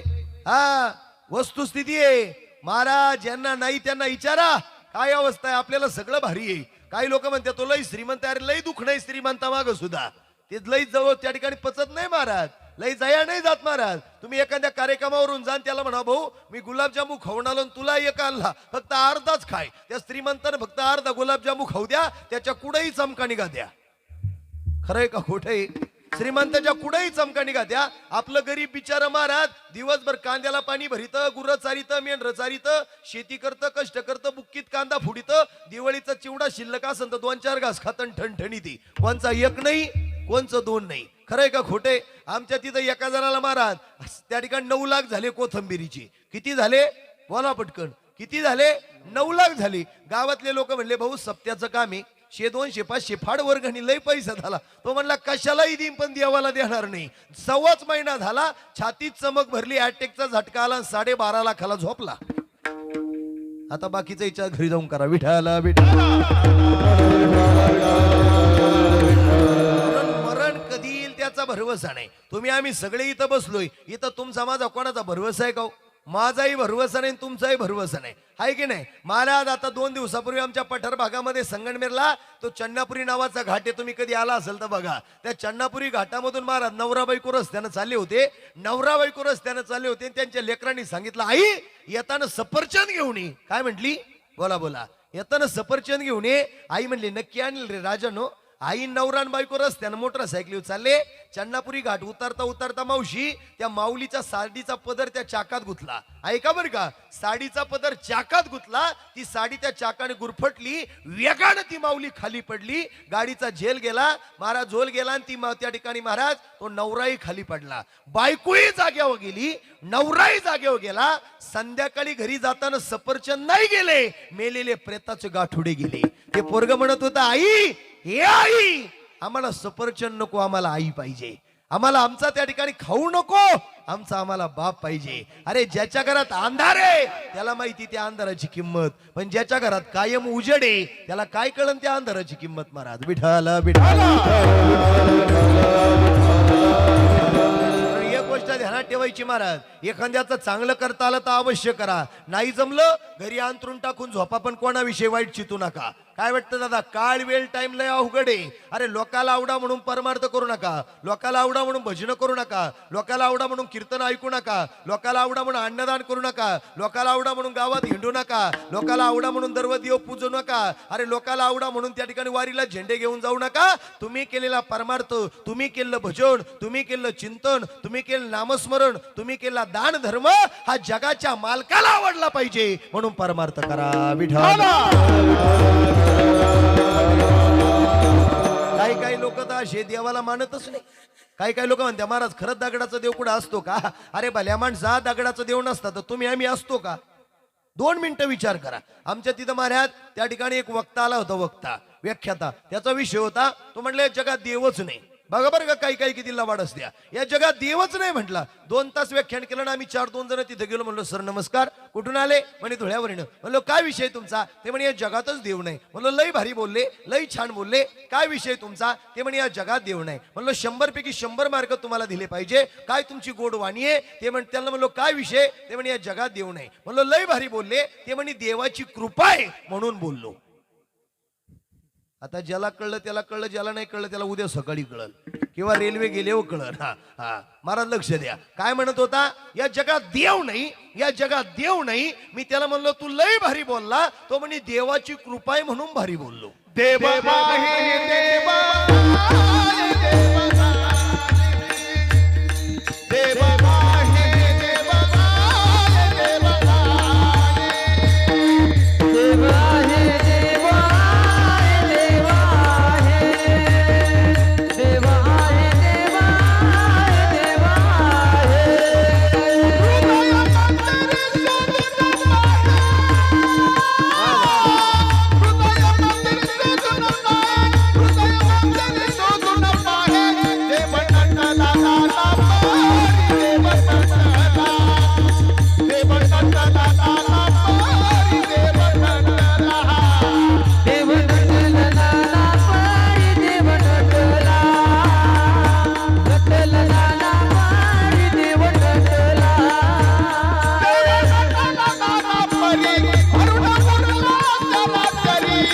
हा वस्तुस्थिती आहे महाराज. ज्यांना नाही त्यांना विचारा काय अवस्था आहे. आपल्याला सगळं भारी आहे. काही लोक म्हणतात तो लई श्रीमंत आहे. लई दुःख नाही श्रीमंता माग सुद्धा. ते लई जवळ त्या ठिकाणी पचत नाही महाराज. लई जया नाही जात महाराज. तुम्ही एखाद्या कार्यक्रमावरून जाण, त्याला म्हणा भाऊ मी गुलाबजामू खाऊन आलो, तुला एक आणला, फक्त अर्धाच खाय. त्या श्रीमंतानं फक्त अर्धा गुलाबजामू खाऊ द्या, त्याच्या कुठेही चमका निघा द्या. खरंय का खोटंय? श्रीमंताच्या कुठेही चमका निघा द्या. आपलं गरीब बिचारा महाराज दिवसभर कांद्याला पाणी भरित, गुरं चारित, मेंढर चारित, शेती करतं, कष्ट करतं, बुक्कीत कांदा फुडित. दिवाळीचा चिवडा शिल्लक असेल तर 2-4 घास खातं ठणठणी ती. कोणचा एक नाही, कोणचं 2 नाही. खरंय का खोटे? आमच्या तिथं एका जणाला महाराज त्या ठिकाणी 9 लाख झाले कोथंबिरीची. किती झाले बोला पटकन? किती झाले? 9 लाख झाले. गावातले लोक म्हणले भाऊ सप्त्याचं काम आहे, 100-200-500 फाड वर्गणी, लय पैसा झाला. तो म्हणला कशालाही देईन पण देवाला देणार नाही. 1.25 महिना झाला, छातीत चमक भरली, अटॅकचा झटका आला, 12.5 लाखाला झोपला. आता बाकीचा इच्छा घरी जाऊन करा. विठाला मरण कधी येईल त्याचा भरवसा नाही. तुम्ही आम्ही सगळे इथं बसलोय, इथं तुमचा माझा कोणाचा भरवसा आहे का? माझाही भरवसा नाही, तुमचाही भरवसा नाही. आहे की नाही महाराज? आता 2 दिवसापूर्वी आमच्या पठार भागामध्ये संगमनेरला तो चन्नापुरी नावाचा घाट आहे. तुम्ही कधी आला असेल तर बघा. त्या चन्नापुरी घाटामधून महाराज नवरा बायको रस्त्यानं चालले होते. त्यांच्या लेकरांनी सांगितलं आई येताना सफरचंद घेऊन ये. काय म्हटली? बोला बोला. येताना सफरचंद घेऊन ये. आई म्हणली नक्की आणलं रे राजानो. आई नवरान बायको रस्त्यानं मोटरसायकलीवर चालले. चन्नापुरी घाट उतरता उतरता मावशी त्या माऊलीचा साडीचा पदर त्या चाकात गुतला. ऐका बरं का, साडीचा पदर चाकात गुतला. ती साडी त्या चाकाने गुरफटली, वेगानं ती माऊली खाली पडली. गाडीचा झेल गेला महाराज, झोल गेला आणि ती त्या ठिकाणी महाराज तो नवराही खाली पडला. बायकोही जाग्यावर गेली, नवराही जाग्यावर गेला. संध्याकाळी घरी जाताना सफरचंद नाही गेले, मेलेले प्रेताचे गाठोडे गेले. ते पोरग म्हणत होता आई हे आई आम्हाला सफरचंद नको, आम्हाला आई पाहिजे. आम्हाला आमचा त्या ठिकाणी खाऊ नको, आमचा आम्हाला बाप पाहिजे. अरे ज्याच्या घरात अंधार आहे त्याला माहिती त्या अंधाराची किंमत, पण ज्याच्या घरात कायम उजेड आहे त्याला काय कळन त्या अंधाराची किंमत. महाराज विठाला विठाला. एक गोष्ट ध्यानात ठेवायची महाराज, एखाद्याचं चांगलं करता आलं तर अवश्य करा. नाही जमलं घरी अंतरून टाकून झोपा, पण कोणाविषयी वाईट चितू नका. काय वाटतं दादा? काळ वेळ टाइम लय अवघड आहे. अरे लोकाला आवडा म्हणून परमार्थ करू नका, लोकाला आवडा म्हणून भजन करू नका, लोकाला आवडा म्हणून कीर्तन ऐकू नका, लोकाला आवडा म्हणून अन्नदान करू नका, लोकाला आवडा म्हणून गावात हिंडू नका, लोकाला आवडा म्हणून दर्वदेव पूजू नका. अरे लोकाला आवडा म्हणून त्या ठिकाणी वारीला झेंडे घेऊन जाऊ नका. तुम्ही केलेला परमार्थ, तुम्ही केलेलं भजन, तुम्ही केलेलं चिंतन, तुम्ही केलेलं नामस्मरण, तुम्ही केलेला दान धर्म हा जगाच्या मालकाला आवडला पाहिजे म्हणून परमार्थ करा. विठ्ठल. काही लोक तर असे देवाला मानतच नाही. काही लोक म्हणतात महाराज खरंच दगडाचा देव कुठं असतो का? अरे भल्या माणसा दगडाचा देव नसता तर तुम्ही आम्ही असतो का? 2 मिनिटं विचार करा. आमच्या तिथं महाराज त्या ठिकाणी एक वक्ता आला होता, व्याख्याता. त्याचा विषय होता, तो म्हणले जगात देवच नाही. बघा बरं का काही किती लवाड असत्या. या जगात देवच नाही म्हटला. 2 तास व्याख्यान केलं ना. आम्ही 4-2 जण तिथे गेलो. म्हणलो सर नमस्कार, कुठून आले? म्हणे धुळ्यावरीनं. म्हणलो काय विषय तुमचा? ते म्हणे या जगातच देव नाही. म्हणलो लई भारी बोलले, लई छान बोलले. काय विषय तुमचा? ते म्हणे या जगात देव नाही. म्हणलो 100 पैकी 100 मार्क तुम्हाला दिले पाहिजे. काय तुमची गोड वाणी आहे? ते म्हणे. त्यांना म्हणलो काय विषय? ते म्हणे या जगात देव नाही. म्हणलो लई भारी बोलले. ते म्हणे देवाची कृपा आहे म्हणून बोललो. आता ज्याला कळलं त्याला कळलं, ज्याला नाही कळलं त्याला उद्या सकाळी कळल किंवा रेल्वे गेल्यावर कळल. महाराज लक्ष द्या. काय म्हणत होता? या जगात देव नाही, या जगात देव नाही. मी त्याला म्हणलो तू लय भारी बोलला. तो म्हणे देवाची कृपा आहे म्हणून भारी बोललो. देवा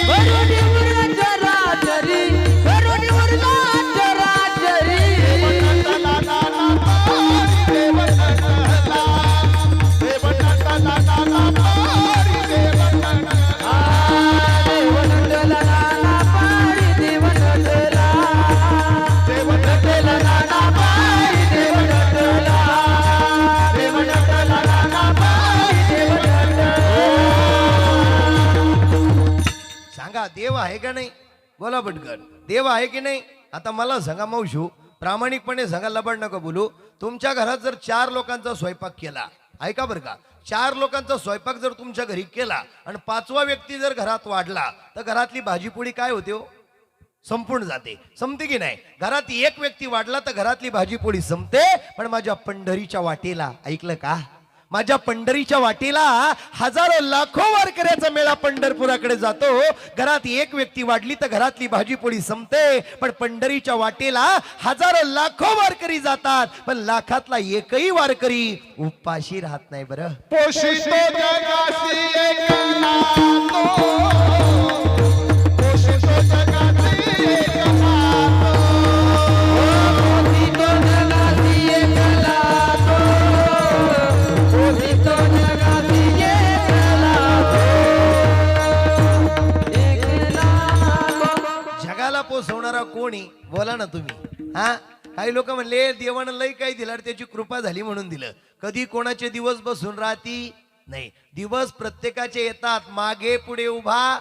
वरुणीवर चराचरी वरुणीवर चराचरी देवनटला नाना पाडी देवनटला देवनटला नाना पाडी देवनटला देवनटला नाना पाडी देवनटला सांगा देव आहे का नाही? बोला पटकन, देव आहे की नाही? आता मला सांगा मावशू, प्रामाणिकपणे सांगा, लबाड नका बोलू. तुमच्या घरात जर 4 लोकांचा स्वयंपाक केला, ऐका बरं का, 4 लोकांचा स्वयंपाक जर तुमच्या घरी केला आणि 5वा व्यक्ती जर घरात वाढला तर घरातली भाजीपोळी काय होते हो? संपूर्ण जाते. संपते की नाही? घरात एक व्यक्ती वाढला तर घरातली भाजीपोळी संपते. पण माझ्या पंढरीच्या वाटेला, ऐकलं का, माझ्या पंढरीच्या वाटेला हजारो लाखो वारकऱ्याचा मेळा पंढरपुराकडे जातो. घरात एक व्यक्ती वाढली तर घरातली भाजीपोळी संपते. पण पंढरीच्या वाटेला हजारो लाखो वारकरी जातात, पण लाखातला एकही वारकरी उपाशी राहत नाही. बरं, पोषितो जगासी एकला तो, पोषितो जगासी एकला पोषितो जगासी एकला तो पोषितो जगासी एकला तो एकला तो जगाला पोसवणारा कोणी? बोला ना तुम्ही. हा, काही लोक म्हणले देवानं लय काही दिलं, त्याची कृपा झाली म्हणून दिलं. कधी कोणाचे दिवस बसून राहती नाही. दिवस प्रत्येकाचे येतात, मागे पुढे उभा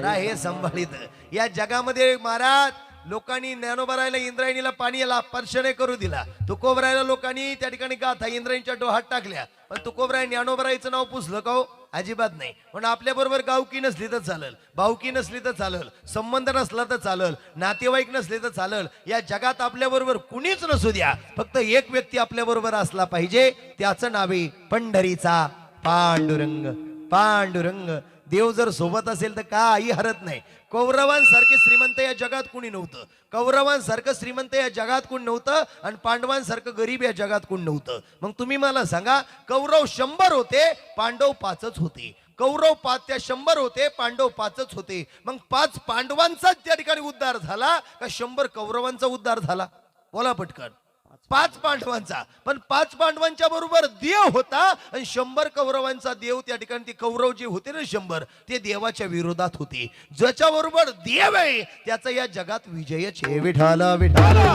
राहे संभाळीत. या जगामध्ये महाराज लोकांनी ज्ञानोबरायला इंद्रायणीला पाणी याला स्पर्श नाही करू दिला. तुकोबरायला लोकांनी त्या ठिकाणी गाथा इंद्रायणीच्या डोहात टाकल्या, पण तुकोबराय ज्ञानोबरायचं नाव पुसलं का हो? अजिबात नाही. पण आपल्या बरोबर गावकी नसली तर चालल, भावकी नसली तर चालल, संबंध नसला तर चालल, नातेवाईक नसले तर चालल. या जगात आपल्या बरोबर कुणीच नसू द्या, फक्त एक व्यक्ती आपल्या बरोबर असला पाहिजे, त्याचं नावे पंढरीचा पांडुरंग. पांडुरंग देव जर सोबत असेल तर काही हरत नाही. कौरवांसारखे श्रीमंत या जगात कुणी नव्हतं. कौरवांसारखं श्रीमंत या जगात कोण नव्हतं आणि पांडवांसारखं गरीब या जगात कोण नव्हतं. मग तुम्ही मला सांगा, कौरव 100 होते, पांडव 5च होते. कौरव 5 त्या 100 होते, पांडव 5च होते. मग 5 पांडवांचाच त्या ठिकाणी उद्धार झाला का 100 कौरवांचा उद्धार झाला? बोला पटकन. 5 पांडवांचा. पण 5 पांडवांच्या बरोबर देव होता आणि 100 कौरवांचा देव त्या ठिकाणी. ते कौरव जे होते ना 100, ते देवाच्या विरोधात होते. ज्याच्या बरोबर देव आहे त्याचा या जगात विजयच आहे. विठाला विठाला.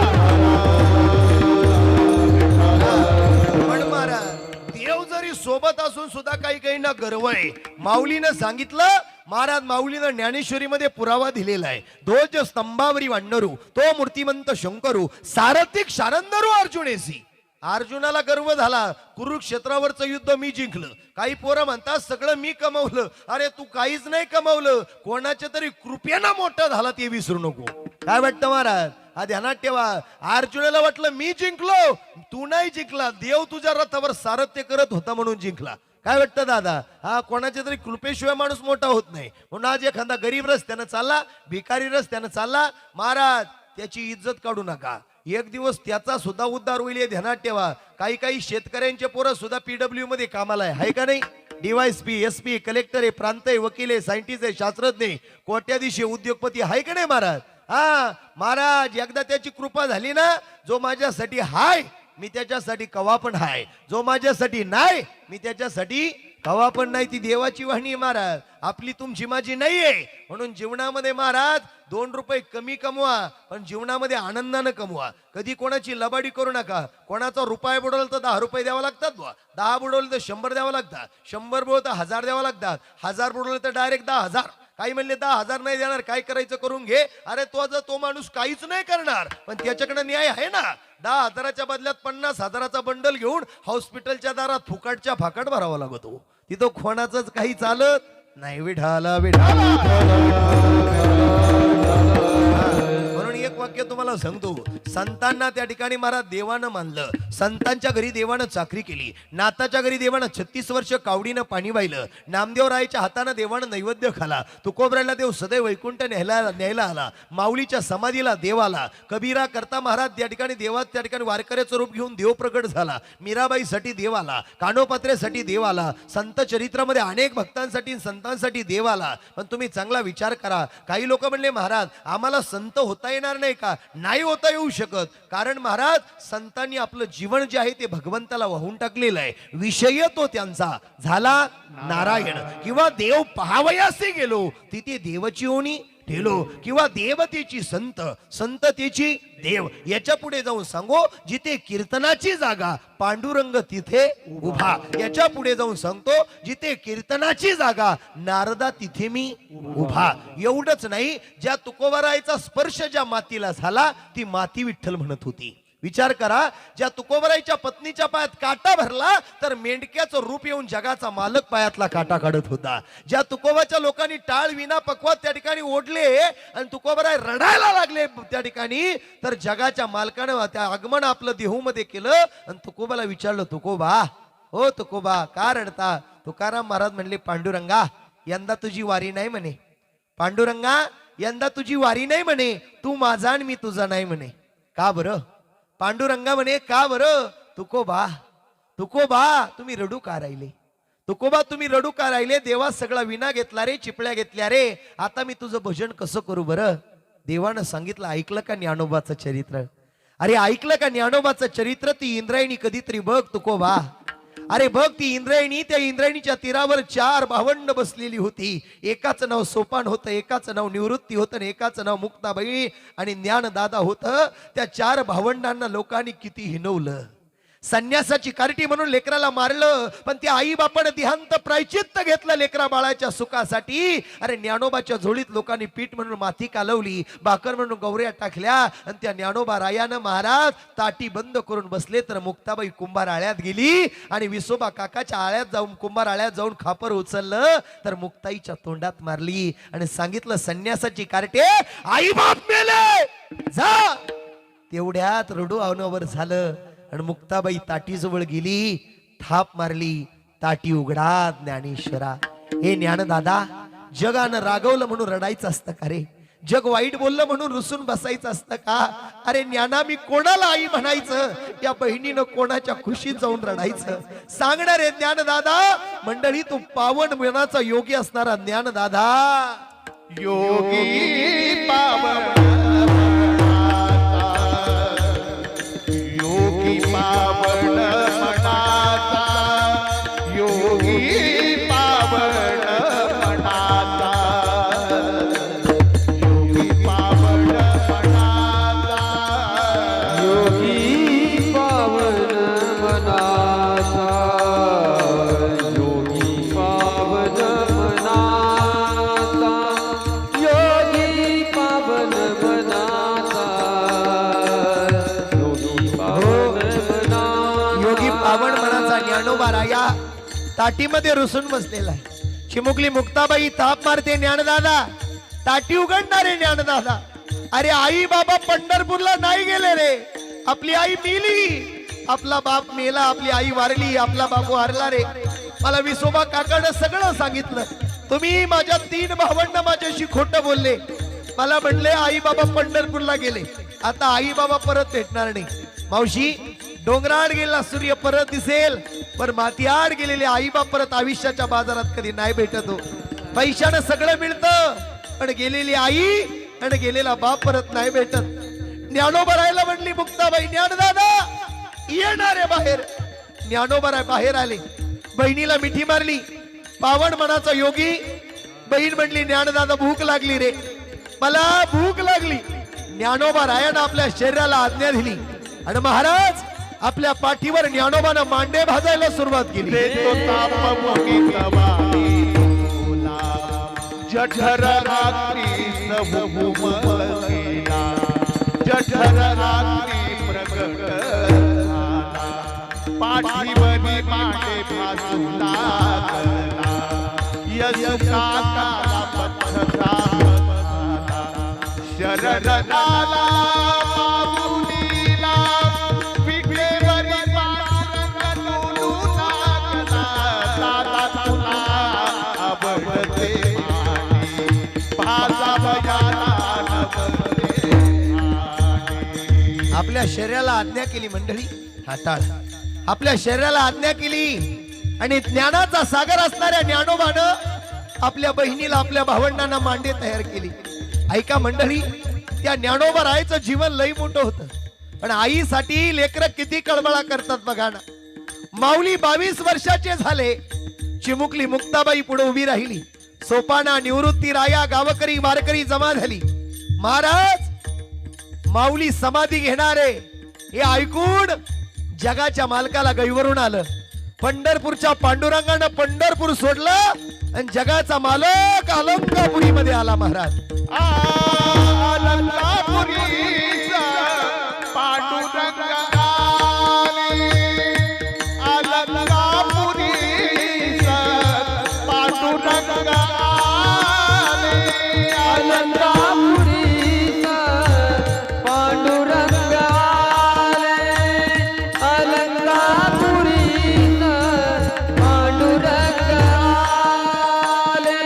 पण महाराज, देव जरी सोबत असून सुद्धा काही काही ना गर्व आहे. माऊलीनं सांगितलं, महाराज माऊलीनं ज्ञानेश्वरीमध्ये पुरावा दिलेला आहे. ध्वज स्तंभावरी वाढणारू तो मूर्तिमंत शंकरू, सारथिक शारंदरू अर्जुनेसी. अर्जुनाला गर्व झाला, कुरुक्षेत्रावरचं युद्ध मी जिंकलं. काही पोरं म्हणतात सगळं मी कमवलं. अरे तू काहीच नाही कमवलं, कोणाच्या तरी कृपेनं मोठा झाला ते विसरू नको. काय वाटतं महाराज? हा ध्यानात ठेवा. अर्जुनाला वाटलं मी जिंकलो, तू नाही जिंकला, देव तुझ्या रथावर सारथ्य करत होता म्हणून जिंकला. काय वाटतं दादा? हा, कोणाच्या तरी कृपेशिवाय माणूस मोठा होत नाही. म्हणून आज एखादा गरीब रस्त्यानं चालला, भिकारी रस्त्यानं चालला, महाराज त्याची इज्जत काढू नका. एक दिवस त्याचा सुद्धा उद्धार होईल हे ध्यानात ठेवा. काही काही शेतकऱ्यांचे पोरं सुद्धा PW मध्ये कामाला आहे का नाही? DYSP, SP, कलेक्टर आहे, प्रांत आहे, वकील आहे, सायंटिस्ट आहे, शास्त्रज्ञ आहे, कोट्याधीश आहे, उद्योगपती आहे का नाही महाराज? हा महाराज, एकदा त्याची कृपा झाली ना, जो माझ्यासाठी हाय मी त्याच्यासाठी कवा पण हाय, जो माझ्यासाठी नाही मी त्याच्यासाठी कवा पण नाही. ती देवाची वाणी महाराज, आपली तुमची माझी नाहीये. म्हणून जीवनामध्ये महाराज 2 रुपये कमी कमवा, पण जीवनामध्ये आनंदानं कमवा. कधी कोणाची लबाडी करू नका. कोणाचा रुपये बुडवलं तर 10 रुपये द्यावा लागतात, 10 बुडवलं तर 100 द्यावं लागतात, 100 बुडवलं तर 1000 द्यावं लागतात, 1000 बुडवलं तर डायरेक्ट 10,000. काही म्हणले 10,000 नाही देणार, काय करायचं करून घे. अरे तो माणूस काहीच नाही करणार, पण त्याच्याकडे न्याय आहे ना. 10,000च्या बदल्यात 50,000चा बंडल घेऊन हॉस्पिटलच्या दारात फुकटच्या फाकट भरावा लागतो. तिथं कोणाचंच काही चालत नाही. विठाला विठाला. म्हणून एक वाक्य तुम्हाला सांगतो. संतांना त्या ठिकाणी महाराज देवानं मानलं, संतांच्या घरी देवानं चाकरी केली, नाथाच्या घरी देवानं 36 वर्ष कावडीनं पाणी वाहिलं, नामदेवरायाच्या हातानं देवानं नैवेद्य खाला, तुकोबरायला देव सदैव वैकुंठ न्यायला आला, माऊलीच्या समाधीला देव आला, कबीरा करता महाराज त्या ठिकाणी देवा त्या ठिकाणी वारकऱ्याचं रूप घेऊन देव प्रकट झाला, मीराबाईसाठी देव आला, कानोपात्रेसाठी देव आला, संत चरित्रामध्ये अनेक भक्तांसाठी संतांसाठी देव आला. पण तुम्ही चांगला विचार करा. काही लोक म्हणले महाराज आम्हाला संत होता येणार नाही का? नाही होता येऊ शकत. कारण महाराज संतांनी आपलं जीवन जे आहे ते भगवंताला वाहून टाकलेलं आहे. विषय तो त्यांचा झाला नारायण किंवा देव पाहावयासे गेलो तिथे देवची ओणी ठेलो किंवा देवतेची संत संततेची देव. याच्या पुढे जाऊन सांगो जिथे कीर्तनाची जागा पांडुरंग तिथे उभा. याच्या पुढे जाऊन सांगतो जिथे कीर्तनाची जागा नारदा तिथे मी उभा. एवढंच नाही, ज्या तुकोबरायचा स्पर्श ज्या मातीला झाला ती माती विठ्ठल म्हणत होती. विचार करा, ज्या तुकोबरायच्या पत्नीच्या पायात काटा भरला तर मेंढक्याचं रूप येऊन जगाचा मालक पायातला काटा काढत होता. ज्या तुकोबाच्या लोकांनी टाळ विना पकवात त्या ठिकाणी ओढले आणि तुकोबराय रडायला लागले त्या ठिकाणी, तर जगाच्या मालकानं त्या आगमन आपलं देहूमध्ये केलं आणि तुकोबाला विचारलं, तुकोबा हो तुकोबा का रडता? तुकाराम महाराज म्हणले, पांडुरंगा यंदा तुझी वारी नाही म्हणे. पांडुरंगा यंदा तुझी वारी नाही म्हणे. तू माझा आणि मी तुझा नाही म्हणे. का बरं? पांडुरंगा म्हणे, का बरं? तुकोबा तुकोबा तुम्ही रडू का राहिले? तुकोबा तुम्ही रडू का राहिले? देवा सगळा विना घेतला रे, चिपळ्या घेतल्या रे, आता मी तुझं भजन कसं करू बरं? देवानं सांगितलं, ऐकलं का ज्ञानोबाचं चरित्र? अरे ऐकलं का ज्ञानोबाचं चरित्र? ती इंद्रायणी कधीतरी बघ तुकोबा. अरे बघ ती इंद्रायणी, त्या इंद्रायणीच्या तीरावर 4 भावंड बसलेली होती. एकाचं नाव सोपान होतं, एकाचं नाव निवृत्ती होतं आणि एकाचं नाव मुक्ताबाई आणि ज्ञानदादा होतं. त्या 4 भावंडांना लोकांनी किती हिनवलं. संन्यासाची कार्टी म्हणून लेकराला मारलं, पण त्या आई बापानं देहांत प्रायचित्त घेतलं लेकरा बाळाच्या सुखासाठी. अरे ज्ञानोबाच्या झोळीत लोकांनी पीठ म्हणून माती कालवली, भाकर म्हणून गौऱ्या टाकल्या आणि त्या ज्ञानोबा रायानं महाराज ताटी बंद करून बसले तर मुक्ताबाई कुंभार आळ्यात गेली आणि विसोबा काकाच्या आळ्यात जाऊन कुंभार आळ्यात जाऊन खापर उचललं तर मुक्ताईच्या तोंडात मारली आणि सांगितलं, संन्यासाची कार्टे आई बाप मेले जा. तेवढ्यात रडू अवनवर झालं आणि मुक्ताबाई ताटीजवळ गेली, थाप मारली, ताटी उघडा ज्ञानेश्वरा. हे ज्ञानदादा, जगानं रागवलं म्हणून रडायचं असतं का रे? जग वाईट बोललं म्हणून रुसून बसायचं असतं का? अरे ज्ञाना मी कोणाला आई म्हणायचं? या बहिणीनं कोणाच्या खुशीत जाऊन रडायचं? सांगणार आहे ज्ञानदादा. मंडळी, तू पावन मनाचा योगी असणारा ज्ञानदादा, योगी पावन पावन मनाचा, योगी पावन मनाचा, योगी पावन मनाचा, योगी पावन मनाचा, योगी पावन मनाचा, योगी पावन मनाचा, योगी पावन योगी पावन मनाचा ज्ञानोबा राया ताटीमध्ये रुसून बसलेला आहे. चिमुकली मुक्ताबाई थाप मारते, ज्ञानदादा ताटी उघडणारे ज्ञानदादा. अरे आई बाबा पंढरपूरला नाही गेले रे, आपली आई मेली, आपला बाप मेला, आपली आई वारली, आपला बाप वारला रे. मला विसोबा काकानं सगळं सांगितलं. तुम्ही माझ्या 3 भावंड माझ्याशी खोटं बोलले. मला म्हणले आई बाबा पंढरपूरला गेले, आता आई बाबा परत भेटणार नाही. मावशी, डोंगराआड गेलेला सूर्य परत दिसेल, पण मातीआड गेलेले आई बाप परत आयुष्याच्या बाजारात कधी नाही भेटत हो. पैशानं सगळं मिळतं, पण गेलेली आई आणि गेलेला बाप परत नाही भेटत. ज्ञानोबा रायला म्हणली मुक्ताबाई, ज्ञानदादा येणारे बाहेर. ज्ञानोबा बाहेर आले, बहिणीला मिठी मारली. पावन मनाचा योगी. बहीण म्हणली, ज्ञानदादा भूक लागली रे, मला भूक लागली. ज्ञानोबा रायानं आपल्या शरीराला आज्ञा दिली आणि महाराज आपल्या पाठीवर ज्ञानोबानं मांडे भाजायला सुरुवात केली. देतो ताप मोहितवाणी तुला, जठर रात्री नभुमल केला, जठर रात्री प्रगट झाला, पाठीवरी मांडे भाजू लागला, यश काकाला पथरा झाला, शरणराला माऊलीला विटेवरी पांडुरंग तोडू लागला दादा तुला आवडते मागे भाजा भयाला नवते मागे. आपल्या शरीराला आज्ञा केली मंडळी हाताळ आपल्या शरीराला आज्ञा केली आणि ज्ञानाचा सागर असणाऱ्या ज्ञानोबानं आपल्या बहिणीला आपल्या भावंडांना मांडे तयार केली. ऐका मंडळी त्या ज्ञानोबा राहायचं जीवन लई मोठं होतं पण आईसाठी लेकरं किती कळबळा करतात बघा ना. माऊली 22 वर्षाचे झाले. चिमुकली मुक्ताबाई पुढे उभी राहिली. सोपाना निवृत्ती राया गावकरी वारकरी जमा झाली. महाराज माऊली समाधी घेणारे हे ऐकून जगाच्या मालकाला गैवरून आलं. पंढरपूरच्या पांडुरंगानं पंढरपूर सोडलं आणि जगाचा मालक अलंकापुरी मध्ये आला. महाराज अलंकापुरीचा पांडुरंग आले. अलंकापुरीचा पांडुरंग आले. अलंकापुरीचा पांडुरंग आले. अलंकापुरीचा पांडुरंग आले.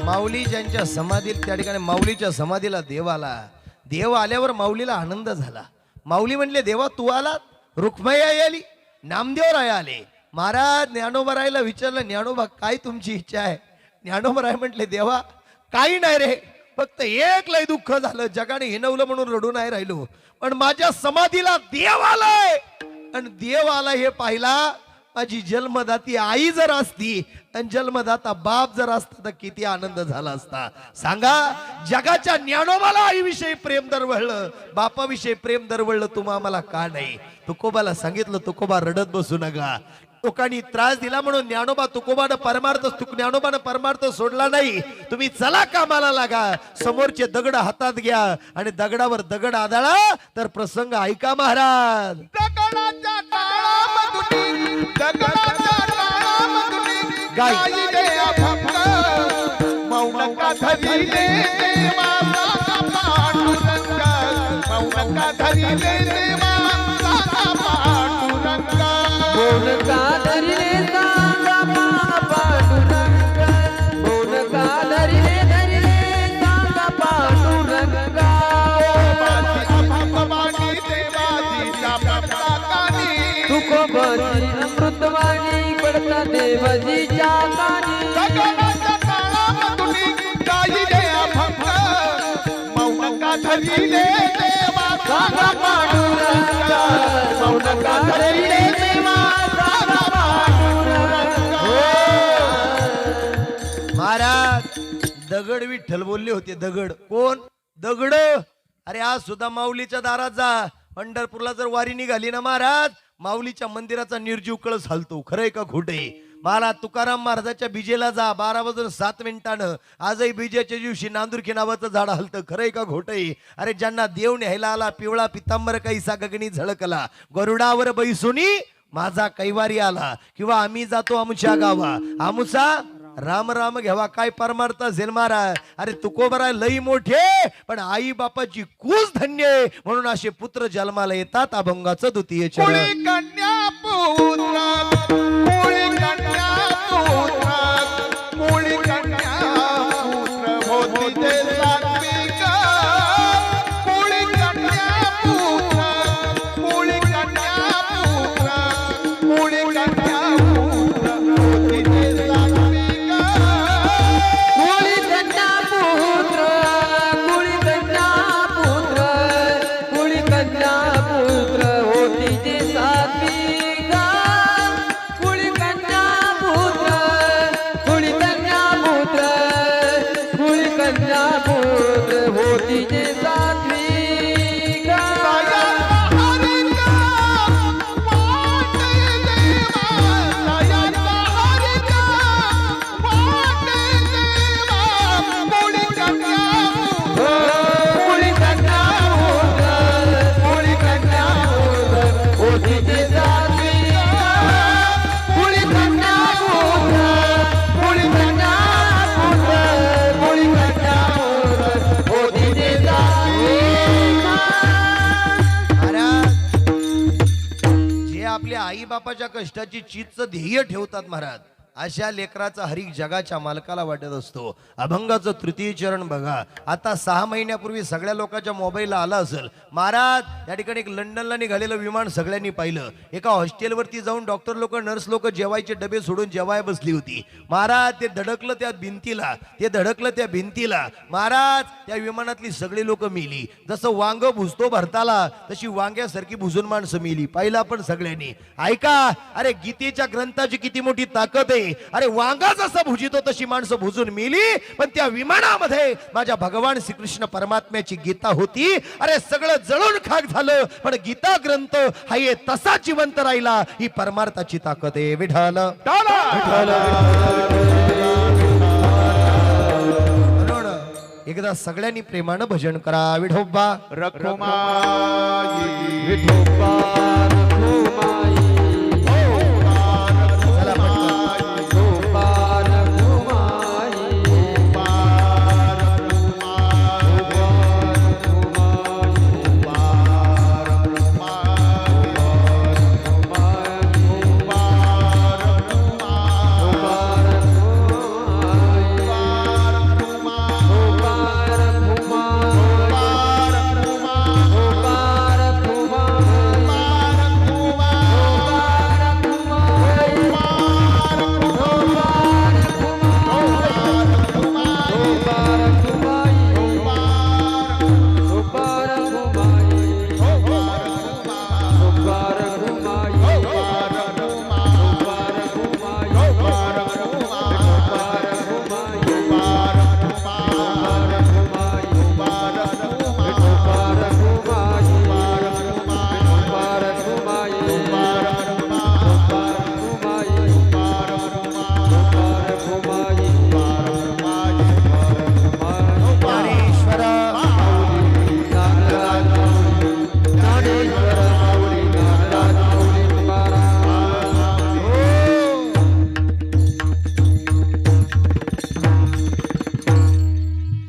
माऊली ज्यांच्या समाधीत त्या ठिकाणी माऊलीच्या समाधीला देव आला. देव आल्यावर माऊलीला आनंद झाला. माऊली म्हणले देवा तू आलात. रुक्मई आई आली. नामदेवराय आले. महाराज ज्ञानोबरायला विचारलं ज्ञानोबा काय तुमची इच्छा आहे. ज्ञानोबराय म्हटले देवा काही नाही रे फक्त एक लय दुःख झालं जगाने हिनवलं म्हणून रडू नाही राहिलो पण माझ्या समाधीला देव आलाय आणि देव आला हे पाहिला. माझी जन्मदाती आई जर असती आणि जन्मदाता बाप जर असता तर किती आनंद झाला असता. सांगा जगाच्या ज्ञानोबाला आईविषयी प्रेम दरवळलं बापाविषयी प्रेम दरवळलं तुम्हा आम्हाला का नाही. तुकोबाला सांगितलं तुकोबा रडत बसू नका. लोकांनी त्रास दिला म्हणून ज्ञानोबा तुकोबानं परमार्थ सोडला नाही. तुम्ही चला कामाला लागा. समोरचे दगड हातात घ्या आणि दगडावर दगड आदळा तर प्रसंग ऐका महाराज. दगडाच्या टाळामधुनी, दगडाच्या टाळामधुनी गाई. गाई देया भक्त, मौन का धरिले देवा साधा पांडुरंग, मौन का धरिले देवा साधा पांडुरंग. मौन का धरिले सांगा पांडुरंग. मौन का धरिले सांगा पांडुरंग. माझी अभंगवाणी देवाजीच्या प्रताकानी, तुकोबाची अमृतवाणी पडता देवाजीच्या कानी. दगडाच्या टाळामधुनी गाई देया भक्त, मौन का धरिले देवा सांगा पांडुरंग. मौन का धरिले देवा सांगा पांडुरंग. महाराज दगड विठ्ठल बोलले होते. दगड कोण दगड. अरे आज सुद्धा माऊलीच्या दारात जा. पंढरपूरला जर वारी निघाली ना महाराज माऊलीच्या मंदिराचा निर्जीव कळस हलतो. खरंय का खोटे. महाराज तुकाराम महाराजाच्या बीजेला जा 12:07 आजही बीजेच्या दिवशी नांदुरकी नावाचं झाड हलतं. खरंय का खोटंय. अरे ज्यांना देव न्यायला आला पिवळा पितांबर कैसा गगनी झळकला गरुडावर बैसुनी माझा कैवारी आला किंवा आम्ही जातो आमच्या गावा आमुचा राम राम घ्यावा काय परमार्थ असेल महाराज. अरे तुकोबराय लई मोठे पण आई बापाची कूस धन्य म्हणून असे पुत्र जन्माला येतात. अभंगाचं द्वितीय चरण. कन्या पुत्र, कोळी कन्या कन्या पुत्र होती ते सात्विक कुळी कन्या पुत्र कुळी कन्या पुत्र कुळी कन्या पुत्र होती ते सात्विक कुळी कन्या पुत्र कुळी कन्या पुत्र कुळी कन्या पुत्र होती ते सात्विक कुळी कन्या पुत्र कुळी कन्या पुत्र होती ते सात्विक कुळी कन्या पुत्र कुळी कन्या पुत्र कुळी कन्या पुत्र होती ते सात्विक महाराज जे आपल्या आई बापाच्या कष्टाची चीजचं ध्येय ठेवतात महाराज अशा लेकराचा हरिक जगाच्या मालकाला वाटत असतो. अभंगाचं तृतीय चरण बघा. आता 6 महिन्यापूर्वी सगळ्या लोकांच्या मोबाईलला आला असेल. महाराज या ठिकाणी एक लंडनला निघालेलं विमान सगळ्यांनी पाहिलं. एका हॉस्टेलवरती जाऊन डॉक्टर लोक नर्स लोक जेवायचे डबे सोडून जेवाय बसली होती. महाराज ते धडकलं त्या भिंतीला ते धडकलं त्या भिंतीला. महाराज त्या विमानातली सगळी लोक मिली. जसं वांग भुजतो भरताला तशी वांग्यासारखी भुजून माणसं मिली. पाहिलं आपण सगळ्यांनी. ऐका अरे गीतेच्या ग्रंथाची किती मोठी ताकद आहे. अरे वांगा जसा भुजितो तशी माणसं भुजून मिली. पण त्या विमानामध्ये माझ्या भगवान श्रीकृष्ण परमात्म्याची गीता होती. अरे सगळं जळून खाक झालं पण गीता ग्रंथ हा ये तसा जिवंत राहिला. ही परमार्थाची ताकद आहे. विठाल म्हणून एकदा सगळ्यांनी प्रेमानं भजन करा. विठोबा रखुमाई विठोबा रखुमाई चला पटकन. विठोबा रखुमाई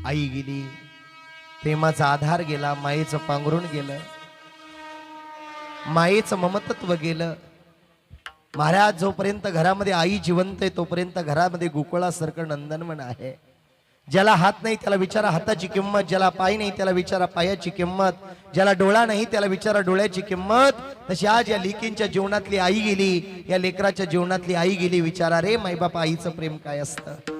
आई गेली. प्रेमाचा आधार गेला. मायेचं पांघरून गेलं. मायेचं ममतत्व गेलं. महाराज जोपर्यंत घरामध्ये आई जिवंत आहे तोपर्यंत घरामध्ये गोकुळासारखं नंदनवन आहे. ज्याला हात नाही त्याला विचारा हाताची किंमत. ज्याला पाय नाही त्याला विचारा पायाची किंमत. ज्याला डोळा नाही त्याला विचारा डोळ्याची किंमत. तशी आज या लेकींच्या जीवनातली आई गेली. या लेकराच्या जीवनातली आई गेली. विचारा रे माईबापा आईचं प्रेम काय असतं.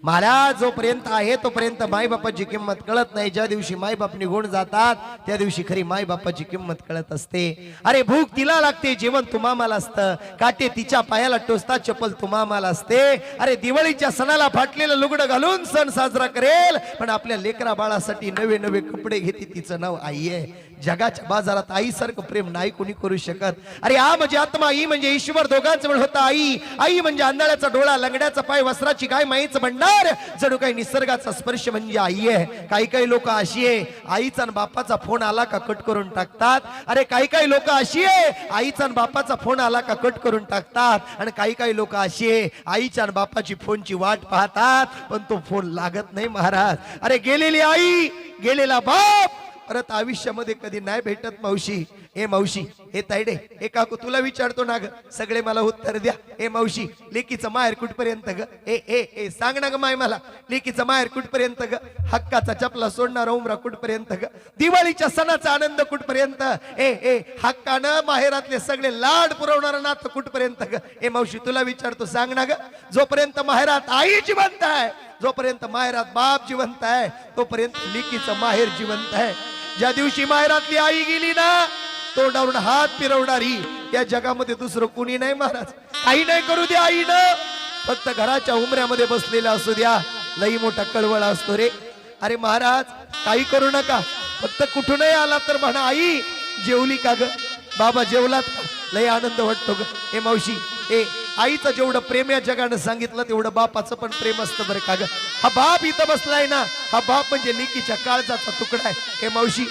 महाराज जोपर्यंत आहे तोपर्यंत मायबापाची किंमत कळत नाही. ज्या दिवशी मायबाप निघून जातात त्या दिवशी खरी मायबापाची किंमत कळत असते. अरे भूक तिला लागते जेवण तुम्हाला असतं. काटे तिच्या पायाला टोचतात चप्पल तुम्हाला असते. अरे दिवाळीच्या सणाला फाटलेलं लुगडं घालून सण साजरा करेल पण आपल्या लेकरा बाळासाठी नवे नवे कपडे घेते. तिचं नाव आई आहे. जगाच्या बाजारात आईसारखं प्रेम नाही कोणी करू शकत. अरे आ म्हणजे आत्मा आई म्हणजे ईश्वर दोघांचं मिळून होता आई. आई म्हणजे आंधळ्याचा डोळा लंगड्याचा पाय वस्त्राची गाय माईचं भंडार जणू काही निसर्गाचा स्पर्श म्हणजे आई आहे. काही काही लोक अशी आहे आईचा आणि बापाचा फोन आला का कट करून टाकतात. अरे काही काही लोक अशी आहे आईचा आणि बापाचा फोन आला का कट करून टाकतात. आणि काही काही लोक अशी आहे आईच्या आणि बापाची फोनची वाट पाहतात पण तो फोन लागत नाही. महाराज अरे गेलेली आई गेलेला बाप परत आयुष्यामध्ये कधी नाही भेटत. मावशी ए मावशी, हे तायडे, हे काकू, तुला विचारतो ना ग, सगळे मला उत्तर द्या. ए मावशी, लेकीचं माहेर कुठपर्यंत ग? ए ए ए सांग ना ग माय मला, लेकीचं माहेर कुठपर्यंत ग? हक्काचा चपला सोडणारा उमरा कुठपर्यंत ग? दिवाळीच्या सणाचा आनंद कुठपर्यंत? ए ए हक्कानं माहेरातले सगळे लाड पुरवणारा नातं कुठपर्यंत ग? ए मावशी, तुला विचारतो, सांग ना ग. जोपर्यंत माहेरात आई जिवंत आहे, जोपर्यंत माहेरात बाप जिवंत आहे, तोपर्यंत लेकीचं माहेर जिवंत आहे. ज्या दिवशी माहेरातली आई गेली ना, तोंडावरून हात फिरवणारी या जगामध्ये दुसरं कुणी नाही महाराज. काही नाही करू द्या आईनं, फक्त घराच्या उमऱ्यामध्ये बसलेला असू द्या, लई मोठा कळवळा असतो रे. अरे महाराज, काही करू नका, फक्त कुठूनही आला तर म्हणा, आई जेवली का ग? बाबा जेवलात का? लई आनंद वाटतो ग. ए मावशी, ए आईचं जेवढं प्रेम या जगानं सांगितलं तेवढं बापाचं पण प्रेम असतं बरं का ग. हा बाप इथं बसलाय ना, हा बाप म्हणजे लेकीच्या काळजाचा तुकडा आहे. ए मावशी,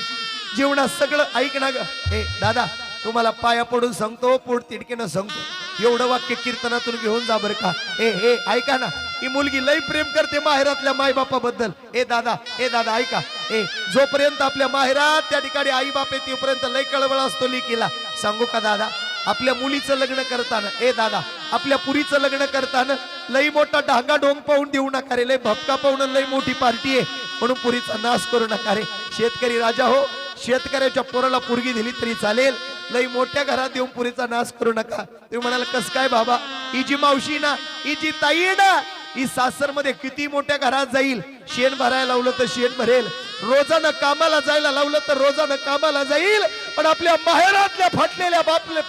जीवनात सगळं ऐक ना ग. ए दादा, तुम्हाला पाया पडून सांगतो, पोट तिडकीनं सांगतो, एवढं वाक्य कीर्तनातून घेऊन जा बरं का. ए ए ऐका ना, ही मुलगी लई प्रेम करते माहेरातल्या मायबापाबद्दल. ए दादा ऐका. ए जोपर्यंत आपल्या माहेरात त्या ठिकाणी आई बाप आहे तोपर्यंत लई कळवळ असतो लेकीला. सांगू का दादा, आपल्या मुलीचं लग्न करताना, ए दादा आपल्या पुरीचं लग्न करताना लई मोठा डांगा डोंग पाहून देऊ नका रे, लई भपका पाहून लई मोठी पार्टी आहे म्हणून पुरीचा नाश करू नका रे. शेतकरी राजा हो, शेतकऱ्याच्या पोराला पोरगी दिली तरी चालेल, लई मोठ्या घरात देऊन पुरीचा नाश करू नका. तुम्ही म्हणाल कस काय बाबा, ही जी मावशी ना, ही जी ताई ना, ही सासर मध्ये किती मोठ्या घरात जाईल, शेण भरायला लावलं तर शेण भरेल, रोजानं कामाला जायला लावलं तर रोजानं कामाला जाईल, पण आपल्या माहेरातल्या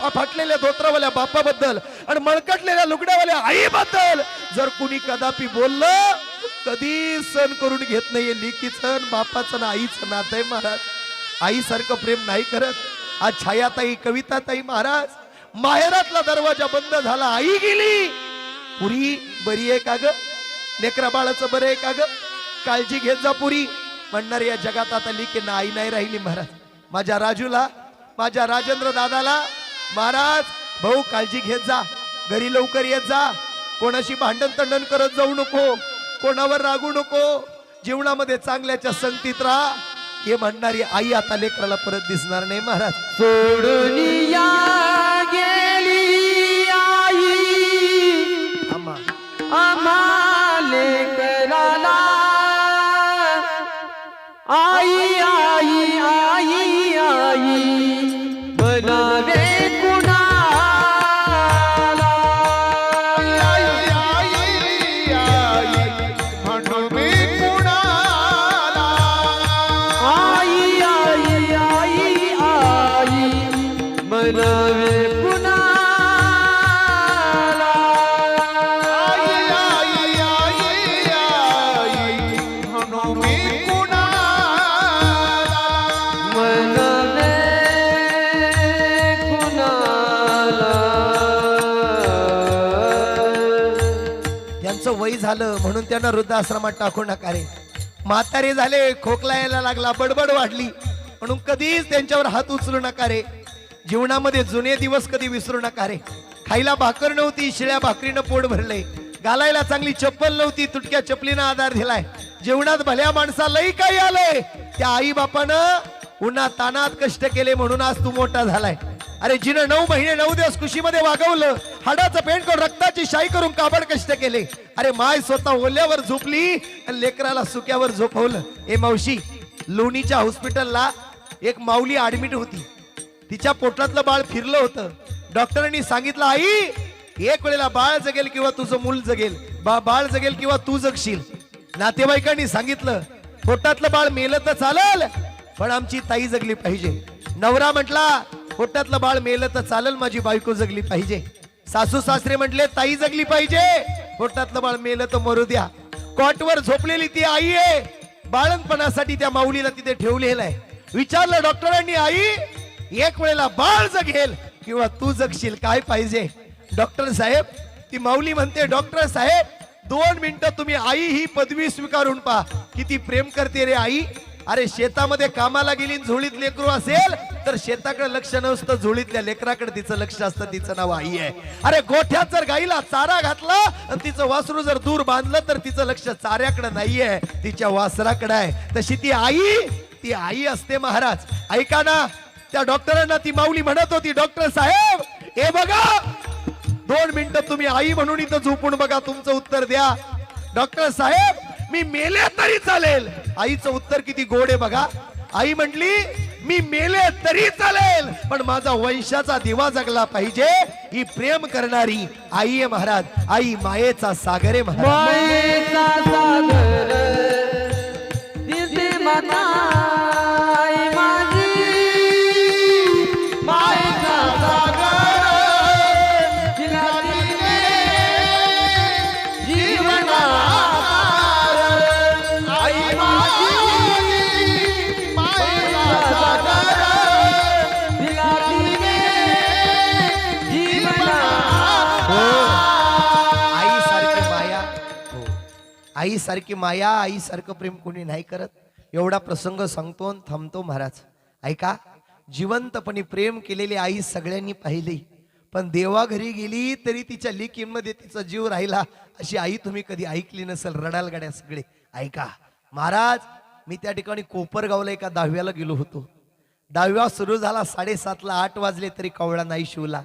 फाटलेल्या धोत्रावाल्या बापाबद्दल आणि मळकटलेल्या लुगड्यावाल्या आईबद्दल जर कुणी कदापि बोललं, कधी सण करून घेत नाहीये. लेकीचं बापाचं ना आईचं नातं आहे महाराज. आईसारखं प्रेम नाही करत. आज छायाताई, कविताताई महाराज, माहेरातला दरवाजा बंद झाला, आई गेली, पुरी बरी आहे का ग? लेकरा बाळाचं बरं आहे का ग? काळजी घेत जा पुरी म्हणणार. या जगात आता लेकींना आई नाही राहिली महाराज. माझ्या राजूला, माझ्या राजेंद्र दादाला, महाराज भाऊ काळजी घेत जा, घरी लवकर येत जा, कोणाशी भांडण तंडण करत जाऊ नको, कोणावर रागू नको, जीवनामध्ये चांगल्याच्या संगतीत राहा. हे म्हणणारी आई आता लेकराला परत दिसणार नाही महाराज. सोडून या गेली आई आम्हा लेकराला, आई आई आई आई बनावे कुणाला, आई आई आई म्हणून मी कुणाला, आई आई आई आई बनावे कुणाला, आई आई आई आई म्हणून मी कुणाला, बनावे कुणाला. त्यांचं वय झालं म्हणून त्यांना वृद्धाश्रमात टाकू नका रे. म्हातारे झाले, खोकला यायला लागला, बडबड वाढली म्हणून कधीच त्यांच्यावर हात उचलू नका रे. जीवनामध्ये जुने दिवस कधी विसरू नका रे. खायला भाकर नव्हती, शिळ्या भाकरीनं पोट भरले, घालायला चांगली चप्पल नव्हती, तुटक्या चपलीनं आधार दिलाय. जीवनात भल्या माणसालाही काही आलंय, त्या आई बापानं उन्हात तानात कष्ट केले म्हणून आज तू मोठा झालाय. अरे जिनं 9 महिने 9 दिवस कुशीमध्ये वागवलं, हाडाचं पेंट करून रक्ताची शाई करून काबड कष्ट केले. अरे माय स्वतः ओल्यावर झोपली आणि लेकराला सुक्यावर झोपवलं. ए मावशी, लोणीच्या हॉस्पिटलला एक माऊली ऍडमिट होती, तिच्या पोटातलं बाळ फिरलं होतं. डॉक्टरांनी सांगितलं, आई एक वेळेला बाळ जगेल किंवा तुझं मूल जगेल, बाळ जगेल किंवा तू जगशील. नातेवाईकांनी सांगितलं, पोटातलं बाळ मेलं तर चालेल पण आमची ताई जगली पाहिजे. नवरा म्हटला, पोटातलं बाळ मेलं तर चालेल, माझी बायको जगली पाहिजे. सासू सासरे म्हटले, ताई जगली पाहिजे, पोटातलं बाळ मेलं तर मरू द्या. कॉटवर झोपलेली ती आई आहे, बाळणपणासाठी त्या माऊलीला तिथे ठेवलेलं आहे. विचारलं डॉक्टरांनी, आई एक वेळेला बाळ जगेल किंवा तू जगशील, काय पाहिजे? डॉक्टर साहेब, ती माऊली म्हणते, डॉक्टर साहेब 2 मिनिटं तुम्ही आई ही पदवी स्वीकारून पहा, किती प्रेम करते रे आई. अरे शेतामध्ये कामाला गेली, झोळीत लेकरू असेल तर शेताकडे लक्ष नसतं, झोळीतल्या लेकराकडे तिचं लक्ष असतं. तिचं नाव आई आहे. अरे गोठ्यात जर गाईला चारा घातला आणि तिचं वासरू जर दूर बांधलं तर तिचं लक्ष चाऱ्याकडे नाहीये, तिच्या वासराकडे आहे. तशी ती आई असते महाराज. ऐका ना, त्या डॉक्टरांना ती माऊली म्हणत होती, डॉक्टर साहेब हे बघा 2 मिनिटं तुम्ही आई म्हणून इथं झोपून बघा, तुमचं उत्तर द्या. डॉक्टर साहेब मी मेले तरी चालेल. आईचं उत्तर किती गोड आहे बघा. आई म्हटली मी मेले तरी चालेल पण माझा वंशाचा दिवा जगला पाहिजे. ही प्रेम करणारी आई आहे महाराज. आई मायेचा सागर आहे महाराज. मायेचा सागर दिसे मना आई माझी मायेचा सागर तिला दिले जीवना आई माझी मायेचा सागर तिला दिले जीवना आईसारखी माया आईसारखी माया आईसारखं प्रेम कोणी नाही करत. एवढा प्रसंग सांगतो आणि थांबतो महाराज. ऐका, जिवंतपणे प्रेम केलेली आई सगळ्यांनी पाहिली पण देवाघरी गेली तरी तिच्या लेकीमध्ये तिचा जीव राहिला अशी आई तुम्ही कधी ऐकली नसेल. रडाल गाड्या सगळे. ऐका महाराज, मी त्या ठिकाणी कोपरगावला एका 10व्याला गेलो होतो. 10व्या सुरू झाला 7:30ला. 8 वाजले तरी कवळा नाही शिवला.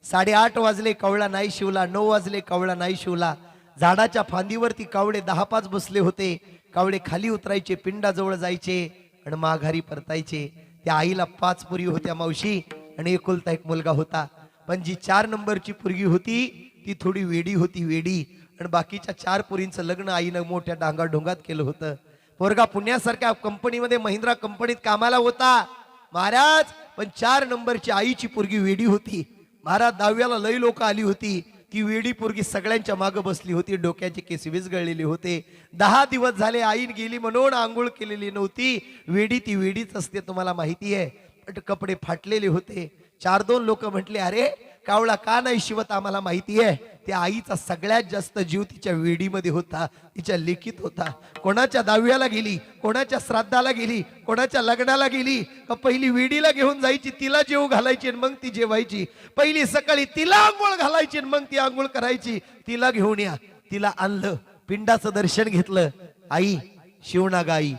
8:30 वाजले कवळा नाही शिवला. 9 वाजले कवळा नाही शिवला. झाडाच्या फांदीवरती कावळे 10-5 बसले होते. कावळे खाली उतरायचे, पिंडाजवळ जायचे आणि माघारी परतायचे. त्या आईला 5 पुरी होत्या मावशी आणि एकुलता एक मुलगा होता. पण जी 4 नंबरची पुरगी होती ती थोडी वेडी होती, वेडी. आणि बाकीच्या 4 पुरींचं लग्न आईनं मोठ्या डांगाडोंगात केलं होतं. पोरगा पुण्यासारख्या कंपनीमध्ये महिंद्रा कंपनीत कामाला होता महाराज. पण 4 नंबरची आईची पुरगी वेडी होती महाराज. 10व्याला लई लोक आली होती. ती वेडी पोरगी सगळ्यांच्या मागे बसली होती. डोक्याचे केस विस्गळलेले होते. 10 दिवस झाले आईन गेली म्हणून आंघोळ केलेली नव्हती. वेडी ती वेडीच असते तुम्हाला माहिती आहे. पण कपडे फाटलेले होते. 4-2 लोक म्हटले अरे कावळा का नाही शिवत, आम्हाला माहिती आहे. त्या आईचा सगळ्यात जास्त जीव तिच्या वेडीमध्ये होता, तिच्या लेकीत होता. कोणाच्या 10व्याला गेली, कोणाच्या श्राद्धाला गेली, कोणाच्या लग्नाला गेली का पहिली वेडीला घेऊन जायची, तिला जेव घालायची आणि मग ती जेवायची. पहिली सकाळी तिला आंघोळ घालायची आणि मग ती आंघोळ करायची. तिला घेऊन या, तिला आणलं, पिंडाचं दर्शन घेतलं. आई शिवना ग, आई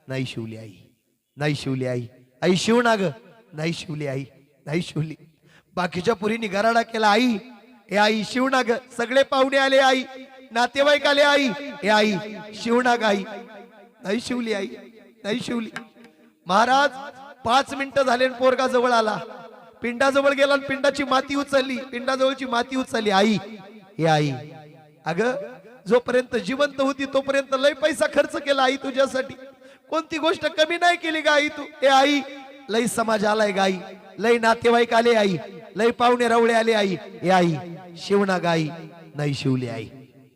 नाही शिवली, आई नाही शिवली, आई आई शिवना ग, नाही शिवली, आई नाही शिवली. बाकीच्या पुरीनी गराडा केला, आई हे आई शिवना ग. सगळे पाहुणे आले, आई नातेवाईक आले, आई हे आई शिवना ग, आई नाही शिवली, आई नाही शिवली. महाराज 5 मिनिटं झाले पोरगा जवळ आला. पिंडाजवळ गेला आणि पिंडाची माती उचलली, पिंडाजवळची माती उचलली. आई हे आई अगं जोपर्यंत जिवंत होती तोपर्यंत लय पैसा खर्च केला आई तुझ्यासाठी. कोणती गोष्ट कमी नाही केली ग आई तू. हे आई लय समाज आलाय गाई, लय नातेवाईक आले, आई लय पाहुणे रावळे आले, आई हे आई शिवना गाई नाही शिवली, आई.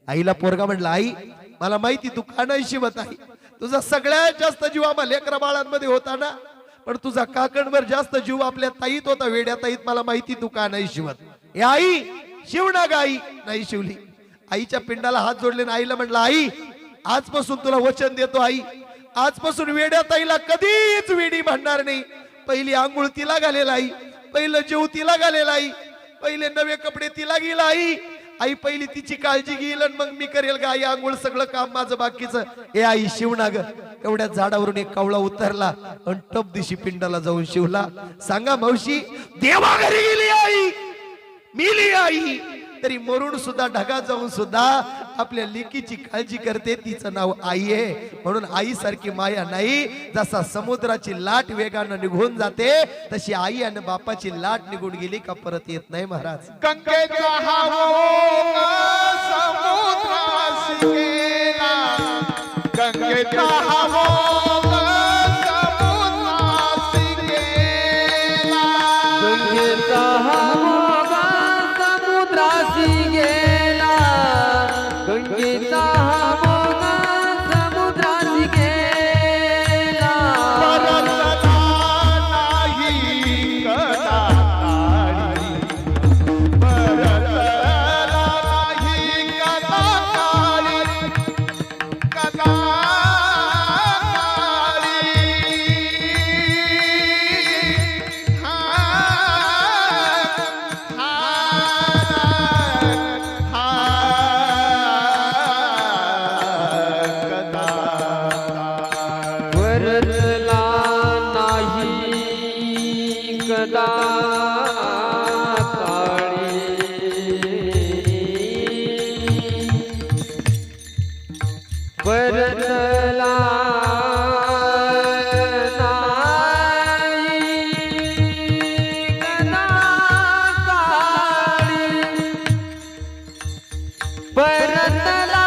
आईला पोरगा म्हणला आई मला माहिती तू का नाही शिवत आहे. तुझा सगळ्यात जास्त जीव आम्हा लेकरा बाळांमध्ये होता ना, पण तुझा काकणवर जास्त जीव आपल्या ताईत होता, वेड्या ताईत. मला माहिती तू का नाही शिवत. हे आई शिवना गाई नाही शिवली. आईच्या पिंडाला हात जोडले आणि आईला म्हणला आई आजपासून तुला वचन देतो, आई आजपासून वेड्या ताईला कधीच वेडी म्हणणार नाही. पहिली आंघोळ तिला घालेला आई, पहिलं जेव तिला घालेला आई, पहिले नवे कपडे तिला गेला आई. आई पहिली तिची काळजी घेईल आणि मग मी करेल गा आई आंघोळ, सगळं काम माझं बाकीचं. हे आई शिवना ग. एवढ्या झाडावरून एक कावळा उतरला आणि टप दिशी पिंडाला जाऊन शिवला. सांगा मावशी, देवा घरी गेली आई, मिली आई तरी मरून सुद्धा ढगात जाऊन सुद्धा आपल्या लेकीची काळजी करते. तिचं नाव आई आहे. म्हणून आई सारखी माया नाही. जसा समुद्राची लाट वेगानं निघून जाते तशी आई आणि बापाची लाट निघून गेली का परत येत नाही महाराज. गंगेचा हा ओघ समुद्राशी गेला, गंगेचा हा ओघ समुद्राशी गेला. गंगेचा हा ओघ समुद्राशी गेला, गंगेचा हा ओघ समुद्राशी गेला. परतला नाही कदा काळी, परतला बदला नाही कदा काळी परतला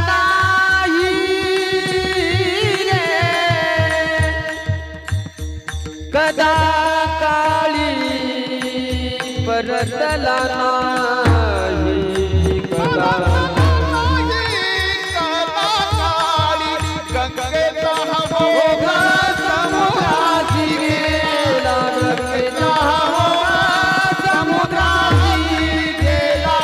नाही रे कदा काळी परतला नाही कदा गंगेचा हवा ओघा समुद्राची गेला गंगेचा हवा समुद्राची गेला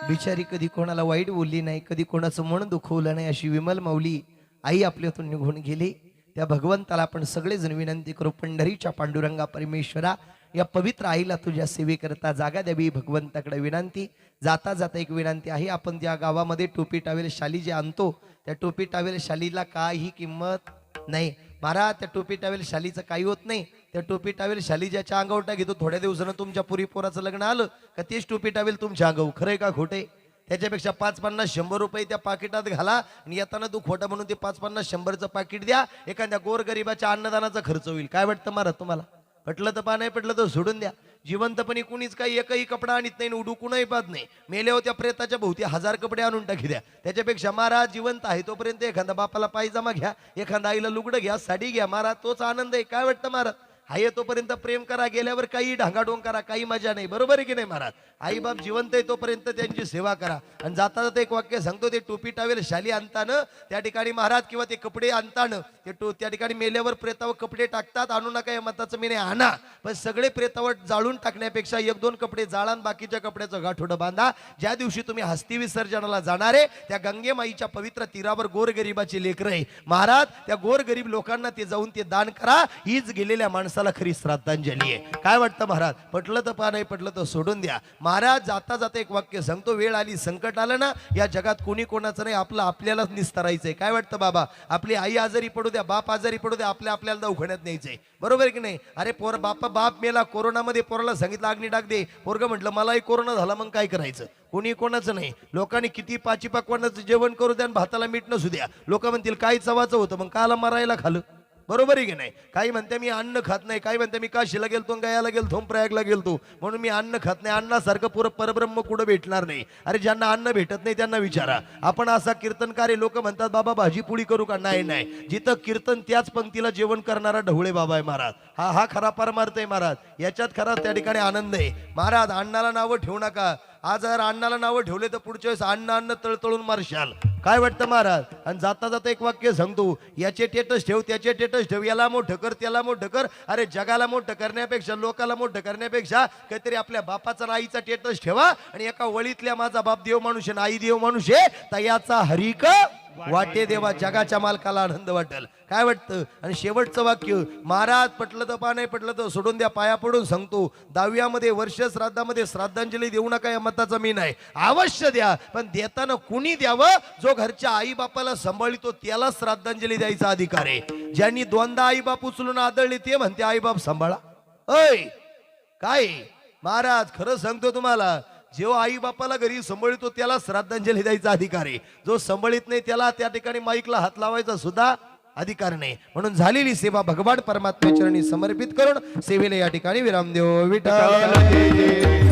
बिचारी कधी कोणाला वाईट बोलली नाही, कधी कोणाचं मन दुखवलं नाही, अशी विमल माऊली आई आपल्यातून निघून गेली. त्या भगवंताला आपण सगळेजण विनंती करू, पंढरीच्या पांडुरंगा परमेश्वरा या पवित्र आईला तुझ्या सेवेकरता जागा द्यावी भगवंताकडे विनंती. जाता जाता एक विनंती आहे, आपण त्या गावामध्ये टोपी टावेल शाली जे आणतो त्या टोपी टावेल शालीला काही किंमत नाही महाराज. त्या टोपी टावेल शालीचं काही होत नाही. त्या टोपी टावेल शाली ज्याच्या अंगावटा घेतो, थोड्या दिवसानं तुमच्या पुरी पोराचं लग्न आलं का तेच टोपी टावेल तुमच्या अंगावर, खरंय का खोटे? त्याच्यापेक्षा 5-50-100 रुपये त्या पाकिटात घाला आणि येताना तू खोटं म्हणून ते 5-50-100चं पाकिट द्या, एखाद्या गोरगरिबाच्या अन्नदानाचा खर्च होईल. काय वाटतं महाराज तुम्हाला? पटलं तर पा, नाही पटलं तर सोडून द्या. जिवंतपणी कुणीच काही एकही कपडा आणत नाही, उडूकूनही पाहत नाही. मेल्यावर त्या प्रेताच्या भोवती 1000 कपडे आणून टाकी द्या. त्याच्यापेक्षा महाराज जिवंत आहे तोपर्यंत एखादा बापाला पायजामा घ्या, एखादा आईला लुगडं घ्या, साडी घ्या महाराज, तोच आनंद आहे. काय वाटतं महाराज? आहे तोपर्यंत प्रेम करा, गेल्यावर काही ढांगाडोंग करा, काही मजा नाही. बरोबर आहे की नाही महाराज? आई बाप जिवंत आहे तोपर्यंत त्यांची सेवा करा. आणि जाता जाता एक वाक्य सांगतो, ते टोपी टावेल शाली आणताना त्या ठिकाणी महाराज किंवा ते कपडे आणताना ते त्या ठिकाणी मेल्यावर प्रेतावर कपडे टाकतात, आणू नका या मताचं मी नाही, आणा, पण सगळे प्रेतावर जाळून टाकण्यापेक्षा 1-2 कपडे जाळा आणि बाकीच्या कपड्याचं गाठोडं बांधा. ज्या दिवशी तुम्ही हस्ती विसर्जनाला जाणारे त्या गंगेमाईच्या पवित्र तीरावर गोरगरिबाची लेकरं आहे महाराज, त्या गोरगरीब लोकांना ते जाऊन ते दान करा. हीच गेलेल्या माणसाला खरी श्रद्धांजली आहे. काय वाटतं महाराज? पटलं तर पा, नाही पटलं तर सोडून द्या. महाराज जाता जाता एक वाक्य सांगतो, वेळ आली, संकट आलं ना, या जगात कोणी कोणाचं नाही, आपलं आपल्यालाच निस्तरायचंय. काय वाटतं बाबा? आपली आई आजारी पडू द्या, बाप आजारी पडू द्या, आपल्याला दवाखान्यात न्यायचंय. बरोबर की नाही? अरे पोर बाप मेला कोरोनामध्ये, पोराला सांगितलं अग्नी टाक दे, पोरगं म्हटलं मलाही कोरोना झाला, मग काय करायचं? कोणी कोणाचं नाही. लोकांनी किती पाची पकवानाचं जेवण करू द्या आणि भाताला मीठ नसू द्या, लोक म्हणतील काय चवाचं होतं, मग काला मरायला खालं. बरोबर आहे की नाही? काही म्हणते मी अन्न खात नाही, काही म्हणते मी काशीला गेलतो, गयाला गेलतो, प्रयागला गेलतो म्हणून मी अन्न खात नाही. अन्नासारखं पुरं परब्रह्म कुठं भेटणार नाही. अरे ज्यांना अन्न भेटत नाही त्यांना विचारा. आपण असा कीर्तनकारी लोक म्हणतात बाबा भाजी पोळी करू का? नाही नाही, जिथं कीर्तन त्याच पंक्तीला जेवण करणारा ढवळे बाबा आहे महाराज. हा खरा परमार्थ आहे महाराज. याच्यात खरा त्या ठिकाणी आनंद आहे महाराज. अण्णाला नावं ठेवू नका. आज जर अण्णाला नावं ठेवले तर पुढच्या वेळेस अन्न तळतळून मारशाल. काय वाटतं महाराज? आणि जाता जाता एक वाक्य सांगतो, याचे टेटस ठेव, त्याचे टेटस ठेव, याला मोठं कर, त्याला मोठं कर. अरे जगाला मोठं करण्यापेक्षा, लोकाला मोठं करण्यापेक्षा काहीतरी आपल्या बापाचा आईचा टेटस ठेवा. आणि एका वळीतल्या माझा बाप देव माणूस आहे, आई देव माणूस आहे, तर याचा हरिक वाटे देवा, जगाच्या मालकाला आनंद वाटेल. काय वाटतं? आणि शेवटचं वाक्य महाराज, पटलं तर पा, नाही पटलं तर सोडून द्या. पाया पडून सांगतो, 10व्यामध्ये वर्ष श्राद्धामध्ये श्राद्धांजली देऊ नका या मताचा मी नाही, अवश्य द्या, पण देताना कुणी द्यावं? जो घरच्या आई बापाला सांभाळतो त्याला श्राद्धांजली द्यायचा अधिकार आहे. ज्यांनी 2दा आई बाप उचलून आदळले ते म्हणते आई बाप सांभाळा. अय काय महाराज, खरं सांगतो तुम्हाला, जो आई बापाला घरी सांभाळतो त्याला श्राद्धांजली द्यायचा अधिकार आहे. जो सांभाळीत नाही त्याला त्या ठिकाणी माईकला हात लावायचा सुद्धा अधिकार नाही. म्हणून झालेली सेवा भगवान परमात्म्याच्या चरणी समर्पित करून सेवेला या ठिकाणी विराम देऊ. विठ्ठल